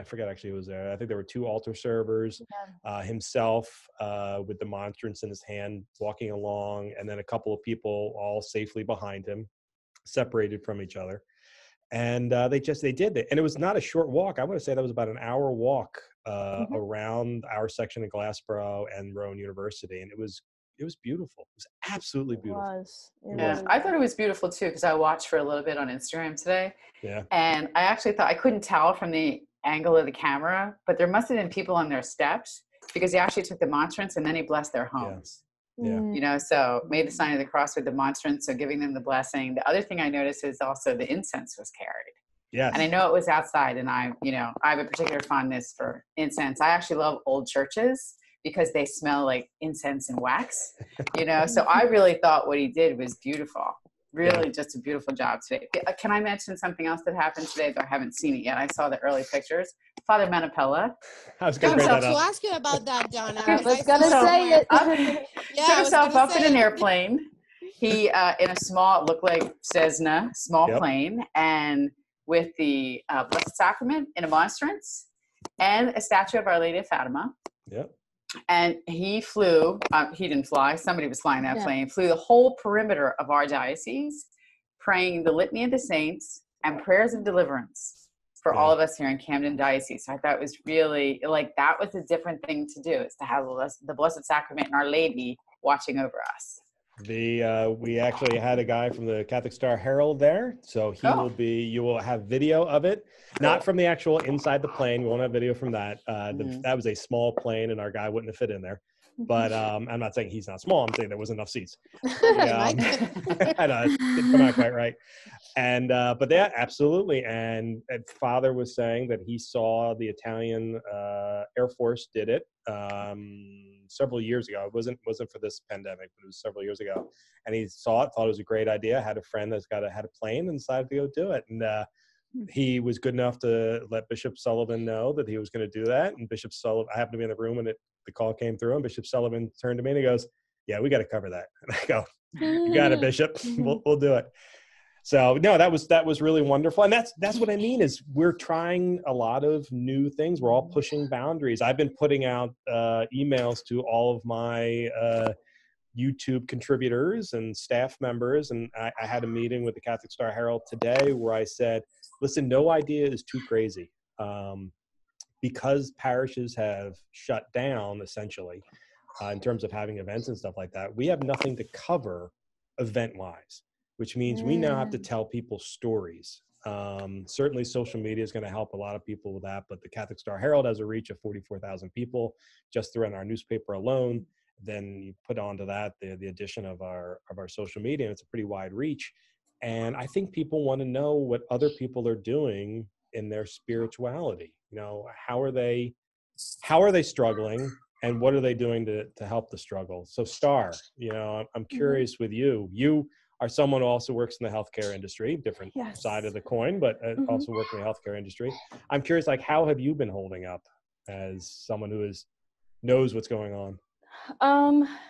forgot actually who was there. I think there were 2 altar servers, himself with the monstrance in his hand walking along, and then a couple of people all safely behind him, separated from each other. And they did it. And it was not a short walk. I want to say that was about an hour walk around our section of Glassboro and Rowan University. And it was beautiful. It was absolutely beautiful. It was. I thought it was beautiful too, because I watched for a little bit on Instagram today. Yeah. And I actually thought I couldn't tell from the angle of the camera, but there must have been people on their steps, because he actually took the monstrance and then he blessed their homes. Yeah. So made the sign of the cross with the monstrance, so giving them the blessing. The other thing I noticed is also the incense was carried. Yes. And I know it was outside, and I have a particular fondness for incense. I actually love old churches because they smell like incense and wax, so I really thought what he did was beautiful. Really just a beautiful job today. Can I mention something else that happened today, though I haven't seen it yet? I saw the early pictures. Father Manapella. I was going to ask you about that, Donna. I was going to say it. Took himself up in an airplane. He, in a small, it looked like Cessna, small plane, and with the Blessed Sacrament in a monstrance and a statue of Our Lady of Fatima. Yep. And he flew, he didn't fly, somebody was flying that plane, flew the whole perimeter of our diocese, praying the Litany of the Saints and prayers of deliverance for all of us here in Camden Diocese. So I thought it was really, that was a different thing to do, is to have the Blessed Sacrament and Our Lady watching over us. We actually had a guy from the Catholic Star Herald there, so you will have video of it, not from the actual inside the plane. We won't have video from that. That was a small plane, and our guy wouldn't have fit in there. But I'm not saying he's not small. I'm saying there was enough seats. I know, it didn't come out quite right. And but yeah, absolutely. And Father was saying that he saw the Italian Air Force did it several years ago. It wasn't for this pandemic, but it was several years ago. And he saw it, thought it was a great idea. Had a friend that's had a plane, and decided to go do it. And he was good enough to let Bishop Sullivan know that he was going to do that. And Bishop Sullivan, I happened to be in the room when the call came through, and Bishop Sullivan turned to me and he goes, "Yeah, we got to cover that." And I go, "You got it, Bishop. We'll do it." So no, that was really wonderful. And that's what I mean, is we're trying a lot of new things. We're all pushing boundaries. I've been putting out emails to all of my YouTube contributors and staff members. And I had a meeting with the Catholic Star Herald today where I said, listen, no idea is too crazy. Because parishes have shut down essentially in terms of having events and stuff like that, we have nothing to cover event-wise, which means we now have to tell people stories. Certainly social media is going to help a lot of people with that, but the Catholic Star Herald has a reach of 44,000 people just through our newspaper alone. Then you put onto that the addition of our social media, and it's a pretty wide reach. And I think people want to know what other people are doing in their spirituality. How are they struggling, and what are they doing to help the struggle? So Star, I'm curious with you. You are someone who also works in the healthcare industry, different Yes. side of the coin, but also working in the healthcare industry. I'm curious, like, how have you been holding up as someone who knows what's going on?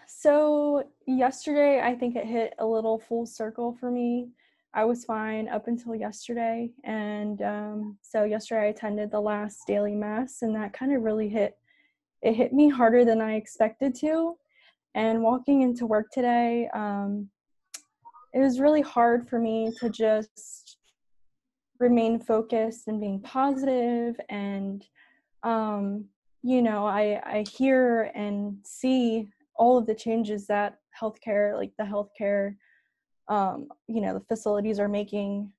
So yesterday, I think it hit a little full circle for me. I was fine up until yesterday. And so yesterday I attended the last daily mass, and that kind of really hit me harder than I expected to. And walking into work today, it was really hard for me to just remain focused and being positive. And, I hear and see all of the changes that the facilities are making,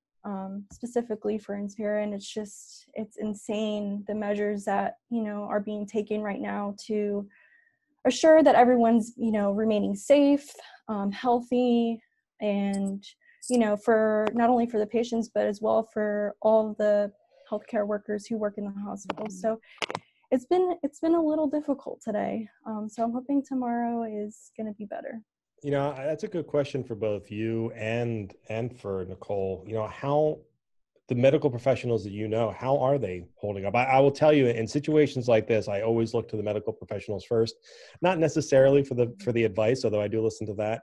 specifically for Inspira. And it's insane, the measures that, are being taken right now to assure that everyone's, remaining safe, healthy, and, for not only for the patients, but as well for all of the healthcare workers who work in the hospital. So it's been a little difficult today. So I'm hoping tomorrow is going to be better. That's a good question for both you and for Nicole. How the medical professionals that how are they holding up? I will tell you, in situations like this, I always look to the medical professionals first, not necessarily for the advice, although I do listen to that.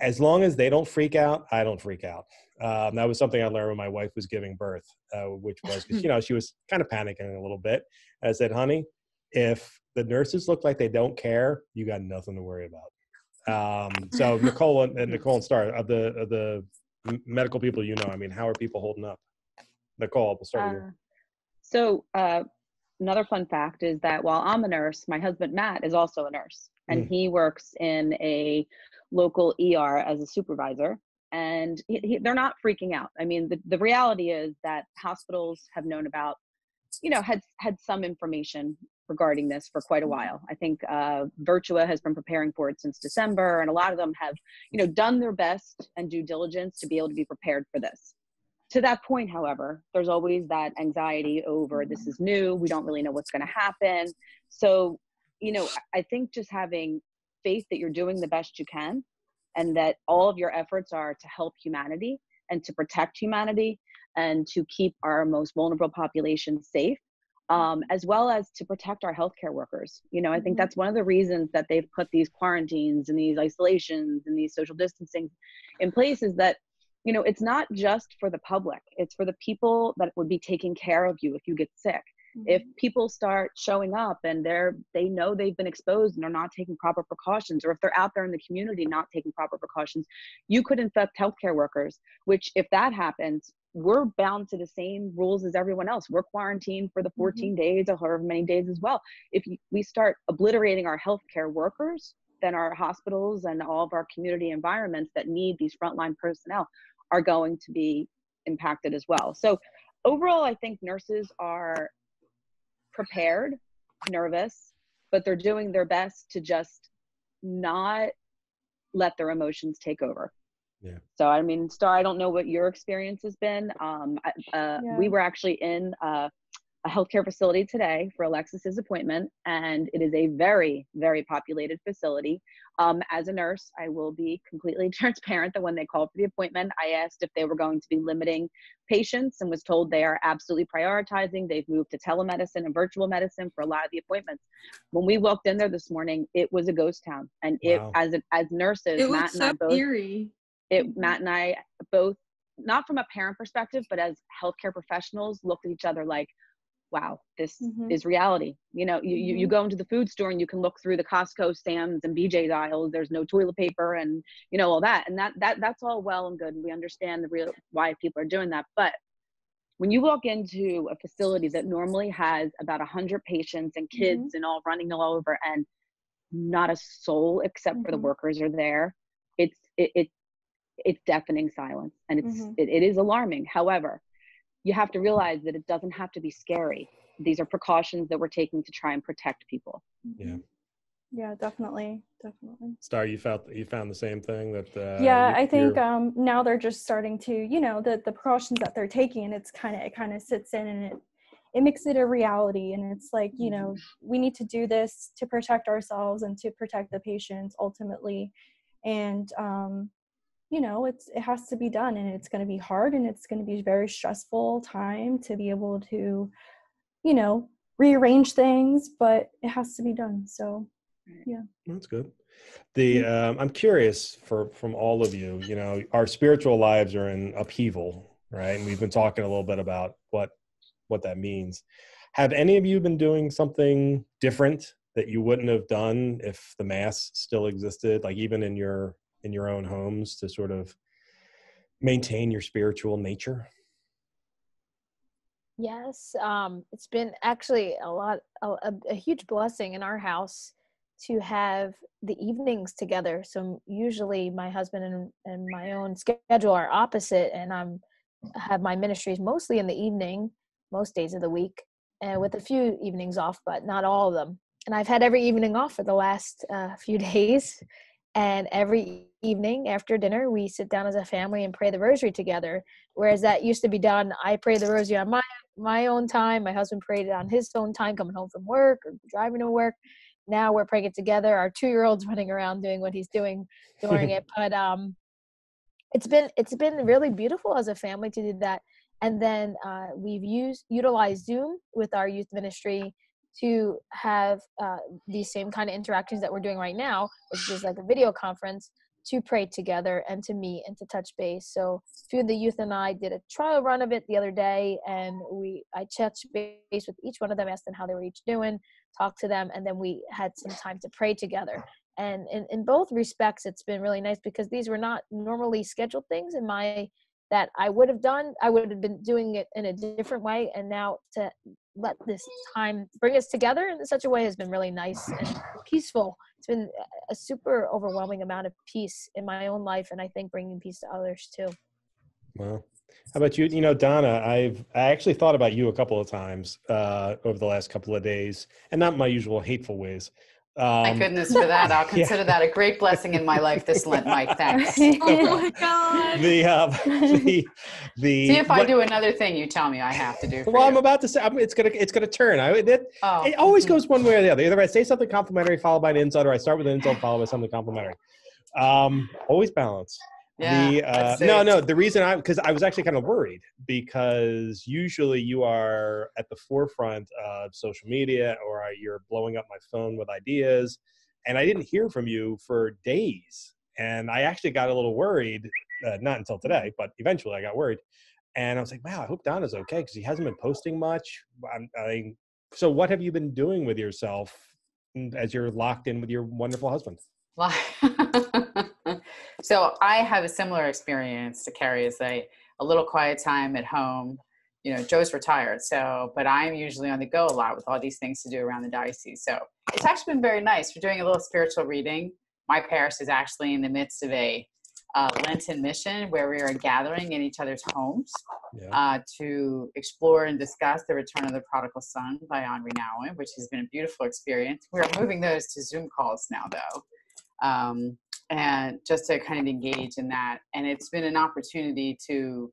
As long as they don't freak out, I don't freak out. That was something I learned when my wife was giving birth, which was because, she was kind of panicking a little bit. And I said, honey, if the nurses look like they don't care, you got nothing to worry about. So Nicole and Star, of the medical people, how are people holding up? Nicole, we'll start with you. So another fun fact is that while I'm a nurse, my husband Matt is also a nurse, and he works in a local ER as a supervisor. And they're not freaking out. I mean, the reality is that hospitals have known about, had some information regarding this for quite a while. I think Virtua has been preparing for it since December, and a lot of them have, done their best and due diligence to be able to be prepared for this. To that point, however, there's always that anxiety over this is new, we don't really know what's going to happen. So, I think just having faith that you're doing the best you can, and that all of your efforts are to help humanity and to protect humanity and to keep our most vulnerable population safe, as well as to protect our healthcare workers. I think that's one of the reasons that they've put these quarantines and these isolations and these social distancing in place, is that it's not just for the public, it's for the people that would be taking care of you if you get sick. If people start showing up and they know they've been exposed and are not taking proper precautions, or if they're out there in the community not taking proper precautions, you could infect healthcare workers, which if that happens, we're bound to the same rules as everyone else. We're quarantined for the 14 days or however many days as well. If we start obliterating our healthcare workers, then our hospitals and all of our community environments that need these frontline personnel are going to be impacted as well. So overall, I think nurses are prepared, nervous, but they're doing their best to just not let their emotions take over. Yeah. So, Star, I don't know what your experience has been. We were actually in a healthcare facility today for Alexis's appointment, and it is a very, very populated facility. As a nurse, I will be completely transparent that when they called for the appointment, I asked if they were going to be limiting patients, and was told they are absolutely prioritizing. They've moved to telemedicine and virtual medicine for a lot of the appointments. When we walked in there this morning, it was a ghost town, and as nurses, it was so eerie. Matt and I both, not from a parent perspective, but as healthcare professionals, looked at each other like, wow, this is reality. You go into the food store and you can look through the Costco, Sam's, and BJ's aisles. There's no toilet paper and, all that. And that's all well and good. And we understand why people are doing that. But when you walk into a facility that normally has about 100 patients and kids and all running all over, and not a soul except for the workers are there, it's deafening silence. And it is alarming. However, you have to realize that it doesn't have to be scary. These are precautions that we're taking to try and protect people. Yeah, definitely. Star, you found the same thing that I think now they're just starting to, the precautions that they're taking, and it kind of sits in, and it makes it a reality. And it's like, we need to do this to protect ourselves and to protect the patients ultimately. And it has to be done, and it's going to be hard, and it's going to be a very stressful time to be able to, rearrange things, but it has to be done. So, yeah. That's good. I'm curious from all of you, our spiritual lives are in upheaval, right? And we've been talking a little bit about what that means. Have any of you been doing something different that you wouldn't have done if the Mass still existed, like even in your own homes, to sort of maintain your spiritual nature? Yes, it's been actually a huge blessing in our house to have the evenings together. So usually my husband and my own schedule are opposite, and I have my ministries mostly in the evening, most days of the week, and with a few evenings off, but not all of them. And I've had every evening off for the last few days. And every evening after dinner, we sit down as a family and pray the rosary together. Whereas that used to be done, I prayed the rosary on my own time. My husband prayed it on his own time, coming home from work or driving to work. Now we're praying it together. Our 2-year-old's running around doing what he's doing during it. But it's been really beautiful as a family to do that. And then we've utilized Zoom with our youth ministry to have these same kind of interactions that we're doing right now, which is like a video conference, to pray together and to meet and to touch base. So a few of the youth and I did a trial run of it the other day, and I touched base with each one of them, asked them how they were each doing, talked to them, and then we had some time to pray together. And in both respects, it's been really nice, because these were not normally scheduled things that I would have done. I would have been doing it in a different way. And now to let this time bring us together in such a way has been really nice and peaceful. It's been a super overwhelming amount of peace in my own life, and I think bringing peace to others too. Well, how about you? Donna, I actually thought about you a couple of times over the last couple of days, and not my usual hateful ways. Thank goodness for that. I'll consider that a great blessing in my life this Lent, Mike. Thanks. Oh my God. See, if I do another thing you tell me I have to do. I'm about to say it's gonna turn. It always goes one way or the other. Either I say something complimentary followed by an insult, or I start with an insult followed by something complimentary. Always balance. Yeah. The reason because I was actually kind of worried, because usually you are at the forefront of social media, or you're blowing up my phone with ideas, and I didn't hear from you for days, and I actually got a little worried. Not until today, but eventually I got worried, and I was like, wow, I hope Donna's okay, because he hasn't been posting much. So what have you been doing with yourself as you're locked in with your wonderful husband? So I have a similar experience to Kari, as a little quiet time at home. Joe's retired, but I'm usually on the go a lot with all these things to do around the diocese. So it's actually been very nice. We're doing a little spiritual reading. My parish is actually in the midst of a Lenten mission where we are gathering in each other's homes to explore and discuss the return of the prodigal son by Henri Nouwen, which has been a beautiful experience. We're moving those to Zoom calls now, though. And just to kind of engage in that. And it's been an opportunity to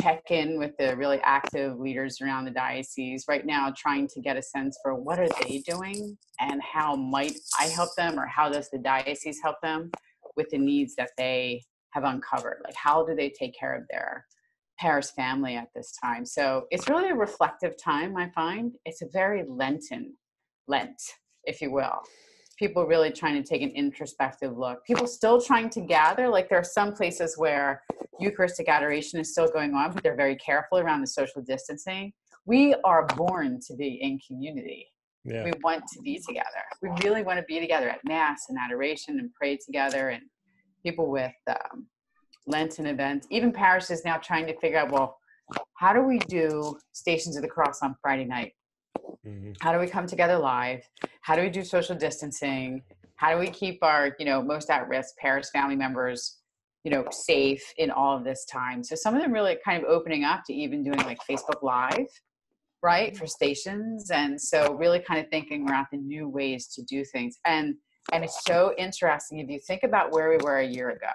check in with the really active leaders around the diocese right now, trying to get a sense for what are they doing and how might I help them, or how does the diocese help them with the needs that they have uncovered? Like, how do they take care of their parish family at this time? So it's really a reflective time, I find. It's a very Lent, if you will. People really trying to take an introspective look. People still trying to gather. Like, there are some places where Eucharistic adoration is still going on, but they're very careful around the social distancing. We are born to be in community. Yeah. We want to be together. We really want to be together at Mass and adoration and pray together. And people with Lenten events, even parishes now trying to figure out, well, how do we do Stations of the Cross on Friday night? Mm-hmm. How do we come together live? How do we do social distancing? How do we keep our, most at-risk parish family members, safe in all of this time? So some of them really kind of opening up to even doing like Facebook Live, right, for stations. And so really kind of thinking around the new ways to do things. And it's so interesting if you think about where we were a year ago,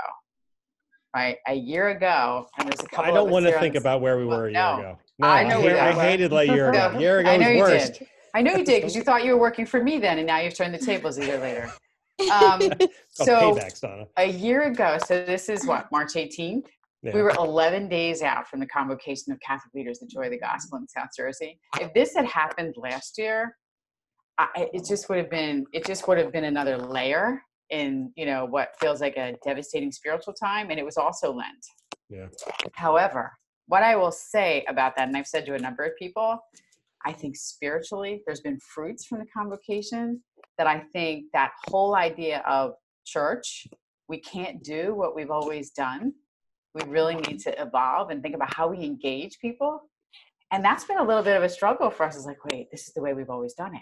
right? A year ago, and there's a couple. I don't want to think about where we were a year ago. No, I know I hated like a year ago. A year ago was worst. I know you did, because you thought you were working for me then, and now you've turned the tables a year later. So paybacks, Donna. a year ago, so this is what, March 18th? Yeah. We were 11 days out from the convocation of Catholic leaders to join the gospel in South Jersey. If this had happened last year, it just would have been another layer in, what feels like a devastating spiritual time. And it was also Lent. Yeah. However, what I will say about that, and I've said to a number of people, I think spiritually there's been fruits from the convocation that I think that whole idea of church, we can't do what we've always done. We really need to evolve and think about how we engage people. And that's been a little bit of a struggle for us. It's like, wait, this is the way we've always done it.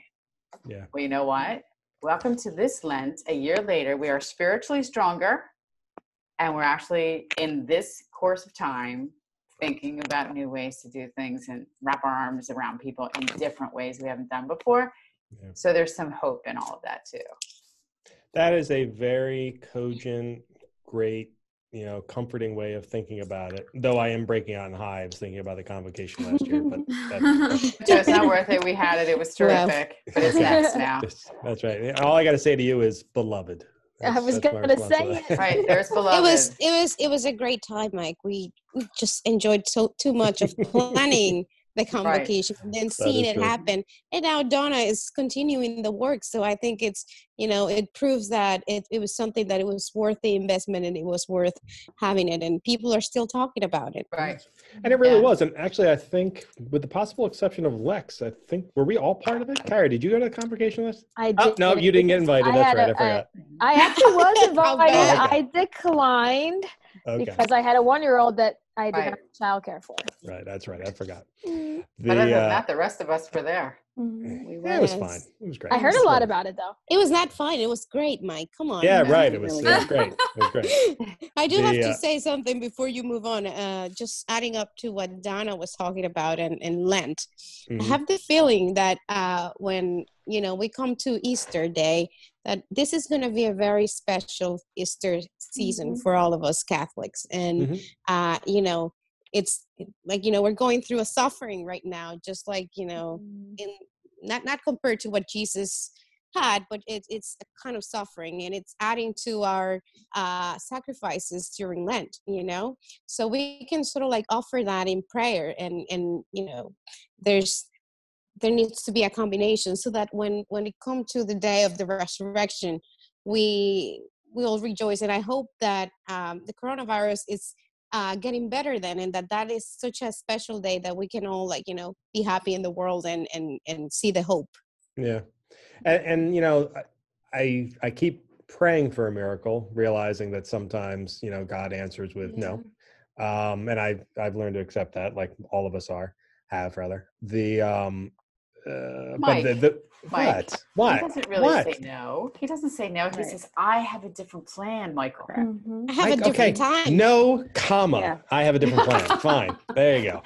Yeah. Well, you know what? Welcome to this Lent. A year later, we are spiritually stronger. And we're actually, in this course of time, thinking about new ways to do things and wrap our arms around people in different ways we haven't done before. Yeah. So there's some hope in all of that too. That is a very cogent, great, comforting way of thinking about it. Though I am breaking out in hives thinking about the convocation last year, but so it's not worth it. We had it. It was terrific, but it's next now. That's right. All I got to say to you is beloved. I was going to say it. Right, there's beloved. It was a great time, Mike. We just enjoyed too much of planning the convocation and then seeing it happen. And now Donna is continuing the work. So I think it's, it proves that it was something that it was worth the investment and it was worth having it. And people are still talking about it. Right. And it really was. And actually, I think with the possible exception of Lex, were we all part of it? Kari, did you go to the convocation list? I did. Oh, no, you didn't get invited. That's right. I forgot. I actually was invited. I declined because I had a 1-year-old that I didn't have childcare for. Right, that's right. I forgot. But other than that, the rest of us were there. It was fine. It was great. I heard a lot about it, though. It was not fine. It was great, Mike. Come on. Yeah, right. It was great. It was great. I do have to say something before you move on. Just adding up to what Donna was talking about and Lent. Mm-hmm. I have the feeling that when we come to Easter Day, that this is going to be a very special Easter season for all of us Catholics. And, it's like, we're going through a suffering right now, just like, not compared to what Jesus had, but it's a kind of suffering, and it's adding to our sacrifices during Lent, so we can sort of like offer that in prayer, and there needs to be a combination so that when it comes to the day of the resurrection, we will rejoice. And I hope that the coronavirus is getting better then, and that is such a special day that we can all be happy in the world and see the hope. Yeah. And I keep praying for a miracle, realizing that sometimes, God answers with no. And I've learned to accept that, like all of us have rather. Mike, What? He doesn't really say no. He doesn't say no. He says, I have a different plan, Michael. Mm-hmm. I have a different time. No, comma. Yeah. I have a different plan. Fine. There you go.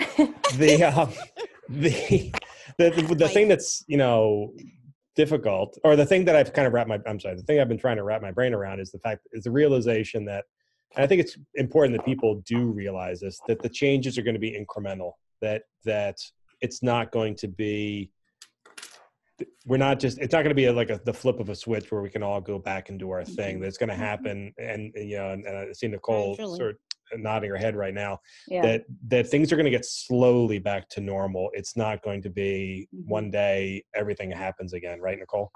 The thing that's, difficult, or the thing that I've kind of the thing I've been trying to wrap my brain around is the realization that, and I think it's important that people do realize this, that the changes are going to be incremental, that it's not going to be, it's not going to be the flip of a switch where we can all go back and do our thing. That's going to happen. And I see Nicole sort of nodding her head right now, that things are going to get slowly back to normal. It's not going to be one day everything happens again. Right, Nicole?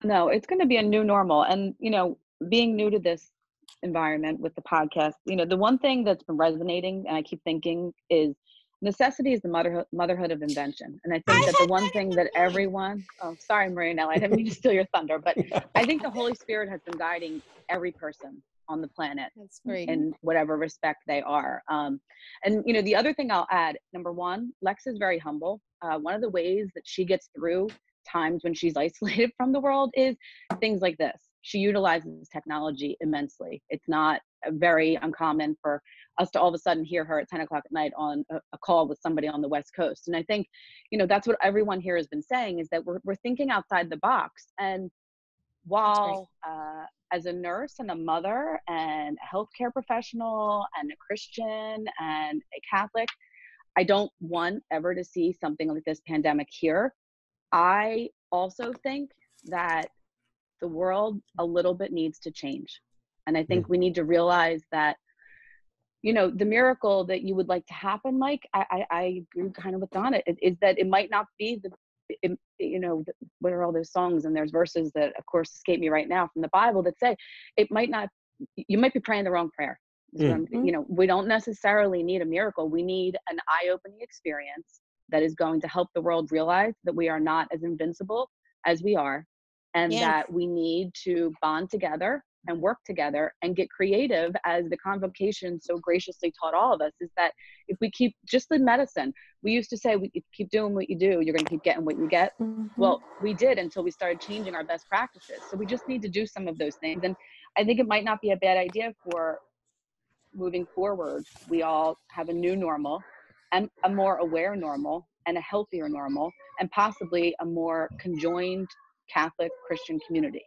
No, it's going to be a new normal. And, being new to this environment with the podcast, the one thing that's been resonating, and I keep thinking, is necessity is the motherhood of invention. And I think that the one thing that everyone, sorry, Marianela, I didn't mean to steal your thunder, but I think the Holy Spirit has been guiding every person on the planet. That's great. In whatever respect they are. And, the other thing I'll add, number one, Lex is very humble. One of the ways that she gets through times when she's isolated from the world is things like this. She utilizes technology immensely. It's not very uncommon for us to all of a sudden hear her at 10 o'clock at night on a call with somebody on the West Coast. And I think, that's what everyone here has been saying, is that we're thinking outside the box. And while as a nurse and a mother and a healthcare professional and a Christian and a Catholic, I don't want ever to see something like this pandemic here. I also think that the world a little bit needs to change. And I think we need to realize that, the miracle that you would like to happen, Mike, I agree kind of with Donna, is that it might not be what are all those songs? And there's verses that, of course, escape me right now from the Bible that say you might be praying the wrong prayer. We don't necessarily need a miracle. We need an eye-opening experience that is going to help the world realize that we are not as invincible as we are, and that we need to bond together and work together and get creative, as the convocation so graciously taught all of us, is that if we keep just the medicine, we used to say, we keep doing what you do, you're going to keep getting what you get. Well, we did until we started changing our best practices. So we just need to do some of those things. And I think it might not be a bad idea for moving forward. We all have a new normal, and a more aware normal, and a healthier normal, and possibly a more conjoined Catholic Christian community.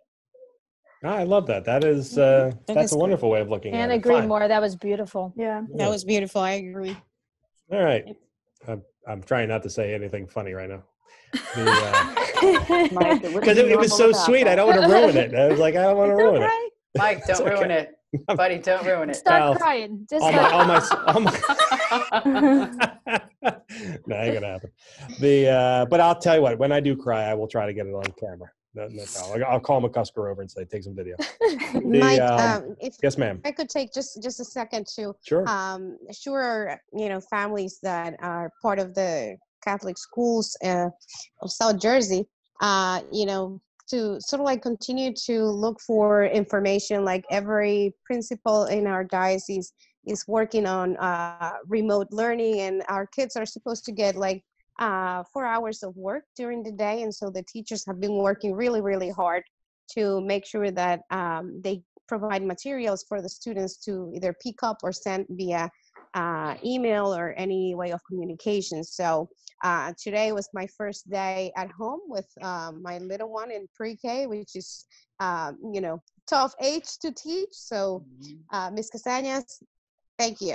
I love that. That's a wonderful way of looking at it. And agree more. That was beautiful. Yeah. That was beautiful. I agree. All right. I'm trying not to say anything funny right now. Because it was so sweet. I don't want to ruin it. I was like, I don't want to ruin it. Mike, don't ruin it. Buddy, don't ruin it. Start crying. Just all my No, ain't gonna happen. But I'll tell you what, when I do cry, I will try to get it on camera. No problem. I'll call McCusker over and say, take some video. Mike, yes, ma'am. I could take just a second to, sure, families that are part of the Catholic schools of South Jersey, to sort of like continue to look for information. Like every principal in our diocese is working on remote learning, and our kids are supposed to get 4 hours of work during the day. And so the teachers have been working really, really hard to make sure that they provide materials for the students to either pick up or send via email or any way of communication. So today was my first day at home with my little one in pre-K, which is, tough age to teach. So Ms. Casañas, thank you.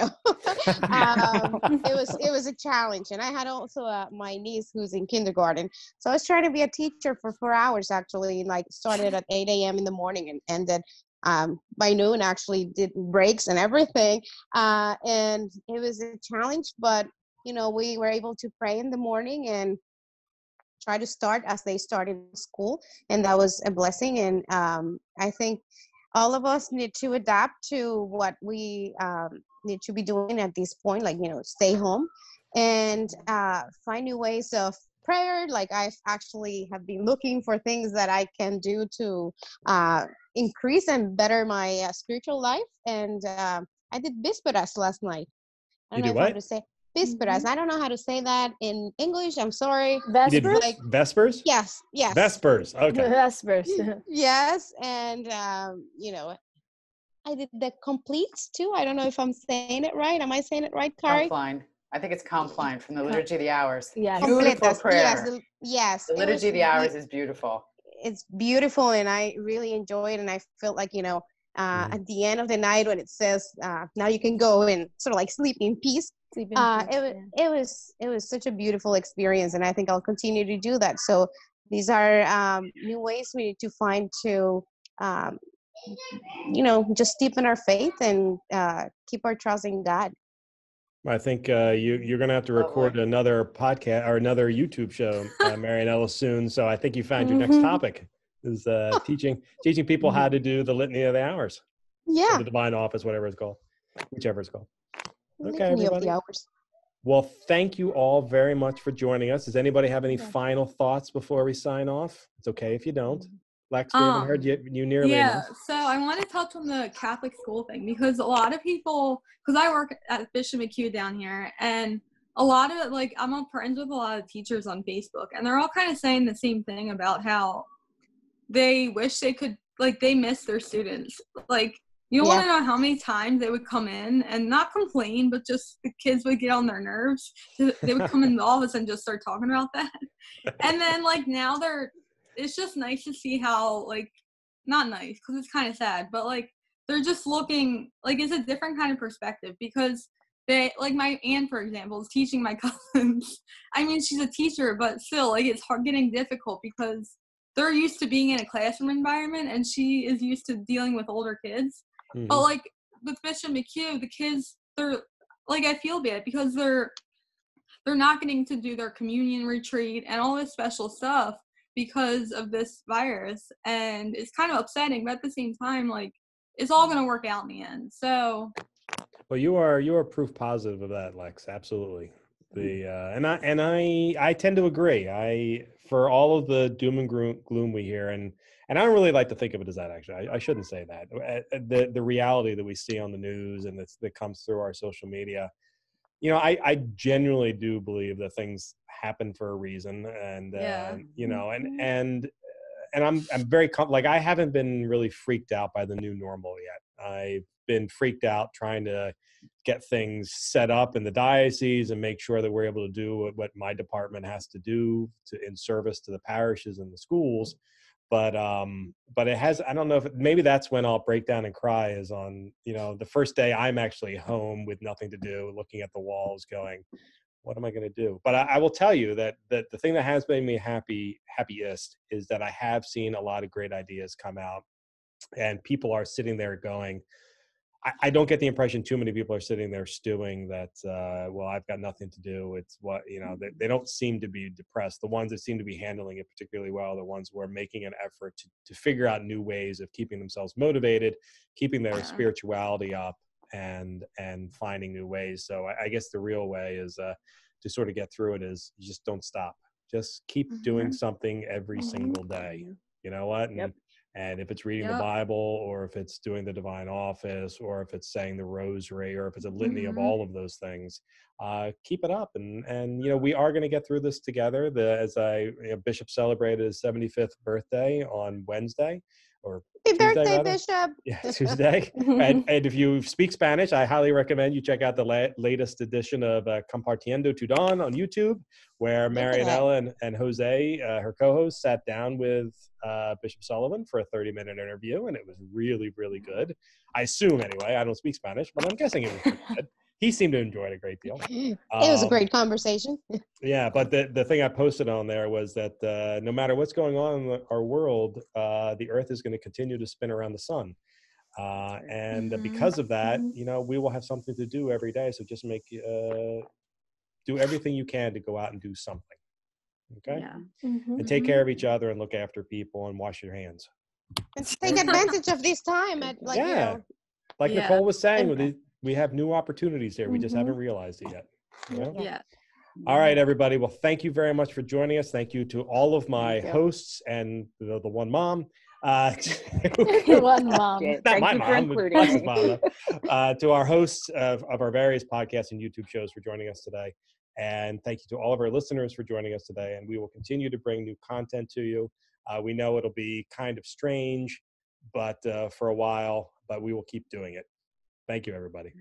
It was a challenge. And I had also my niece who's in kindergarten. So I was trying to be a teacher for 4 hours, actually, started at 8 a.m. in the morning and ended by noon, actually did breaks and everything. And it was a challenge, but, we were able to pray in the morning and try to start as they started school. And that was a blessing. And I think all of us need to adapt to what we need to be doing at this point, stay home and find new ways of prayer. I've actually have been looking for things that I can do to increase and better my spiritual life. And I did vísperas last night. I don't know how to say vísperas. I don't know how to say that in English. I'm sorry. Vespers? Vespers? Yes. Vespers. Okay. Vespers. Yes. And, I did the completes too. I don't know if I'm saying it right. Am I saying it right, Kari? Compline. I think it's compline from the Liturgy of the Hours. Yes. Beautiful prayer. Yes. The Liturgy of the Hours is beautiful. It's beautiful, and I really enjoy it. And I felt like, at the end of the night when it says, now you can go and sort of sleep in peace. It was such a beautiful experience, and I think I'll continue to do that. So these are new ways we need to find to just deepen our faith and keep our trust in God. I think you're going to have to record another podcast or another YouTube show, Marianela, soon. So I think you found your next topic is teaching people how to do the Litany of the Hours. Yeah. Or the Divine Office, whatever it's called, whichever it's called. Okay, Litany everybody. of the Hours. Well, thank you all very much for joining us. Does anybody have any final thoughts before we sign off? It's okay if you don't. Lex, we haven't heard you nearly enough. So I want to touch on the Catholic school thing, because a lot of people, because I work at Bishop McHugh down here, and a lot of I'm friends with a lot of teachers on Facebook, and they're all kind of saying the same thing about how they wish they could, they miss their students. You want to know how many times they would come in and not complain, but just the kids would get on their nerves. They would come in the office and just start talking about that. And then now it's just nice to see how, not nice because it's kind of sad, but they're just looking, it's a different kind of perspective, because they, my aunt, for example, is teaching my cousins. I mean, she's a teacher, but still, it's hard, getting difficult, because they're used to being in a classroom environment, and she is used to dealing with older kids. Mm-hmm. But like with Bishop McHugh, the kids, they're like, I feel bad because they're not getting to do their communion retreat and all this special stuff because of this virus, and it's kind of upsetting, but at the same time, like, it's all going to work out in the end. So well, you are proof positive of that, Lex. Absolutely. And I tend to agree. For all of the doom and gloom we hear, and I don't really like to think of it as that, actually. I shouldn't say that. The reality that we see on the news and that comes through our social media, I genuinely do believe that things happen for a reason, and and I'm very like, I haven't been really freaked out by the new normal yet. I've been freaked out trying to get things set up in the diocese and make sure that we're able to do what my department has to do in service to the parishes and the schools. But it has, I don't know if maybe that's when I'll break down and cry, is on, the first day I'm actually home with nothing to do, looking at the walls going, what am I going to do? But I will tell you that the thing that has made me happiest is that I have seen a lot of great ideas come out, and people are sitting there going, I don't get the impression too many people are sitting there stewing that, well, I've got nothing to do. It's what, they don't seem to be depressed. The ones that seem to be handling it particularly well are the ones who are making an effort to figure out new ways of keeping themselves motivated, keeping their spirituality up, and finding new ways. So I guess the real way is to sort of get through it is you just don't stop. Just keep doing something every single day. You know what? And if it's reading the Bible, or if it's doing the divine office, or if it's saying the rosary, or if it's a litany of all of those things, keep it up. And we are going to get through this together. Bishop celebrated his 75th birthday on Wednesday, or Happy Tuesday, birthday, rather. Bishop. Yeah, Tuesday. and if you speak Spanish, I highly recommend you check out the latest edition of Compartiendo to Donna on YouTube, where Marianela and Jose, her co-host, sat down with Bishop Sullivan for a 30-minute interview, and it was really, really good. I assume, anyway. I don't speak Spanish, but I'm guessing it was pretty good. He seemed to enjoy it a great deal. It was a great conversation. Yeah, but the thing I posted on there was that no matter what's going on in our world, the Earth is going to continue to spin around the sun. And because of that, we will have something to do every day. So just do everything you can to go out and do something. Okay? Yeah. And take care of each other, and look after people, and wash your hands. And take advantage of this time. Like Nicole was saying, we have new opportunities here. We just haven't realized it yet. Yeah. All right, everybody. Well, thank you very much for joining us. Thank you to all of my hosts and the one mom. One mom. Not my mom, Lex's mom. To our hosts of our various podcasts and YouTube shows for joining us today. And thank you to all of our listeners for joining us today. And we will continue to bring new content to you. We know it'll be kind of strange, but for a while, but we will keep doing it. Thank you, everybody.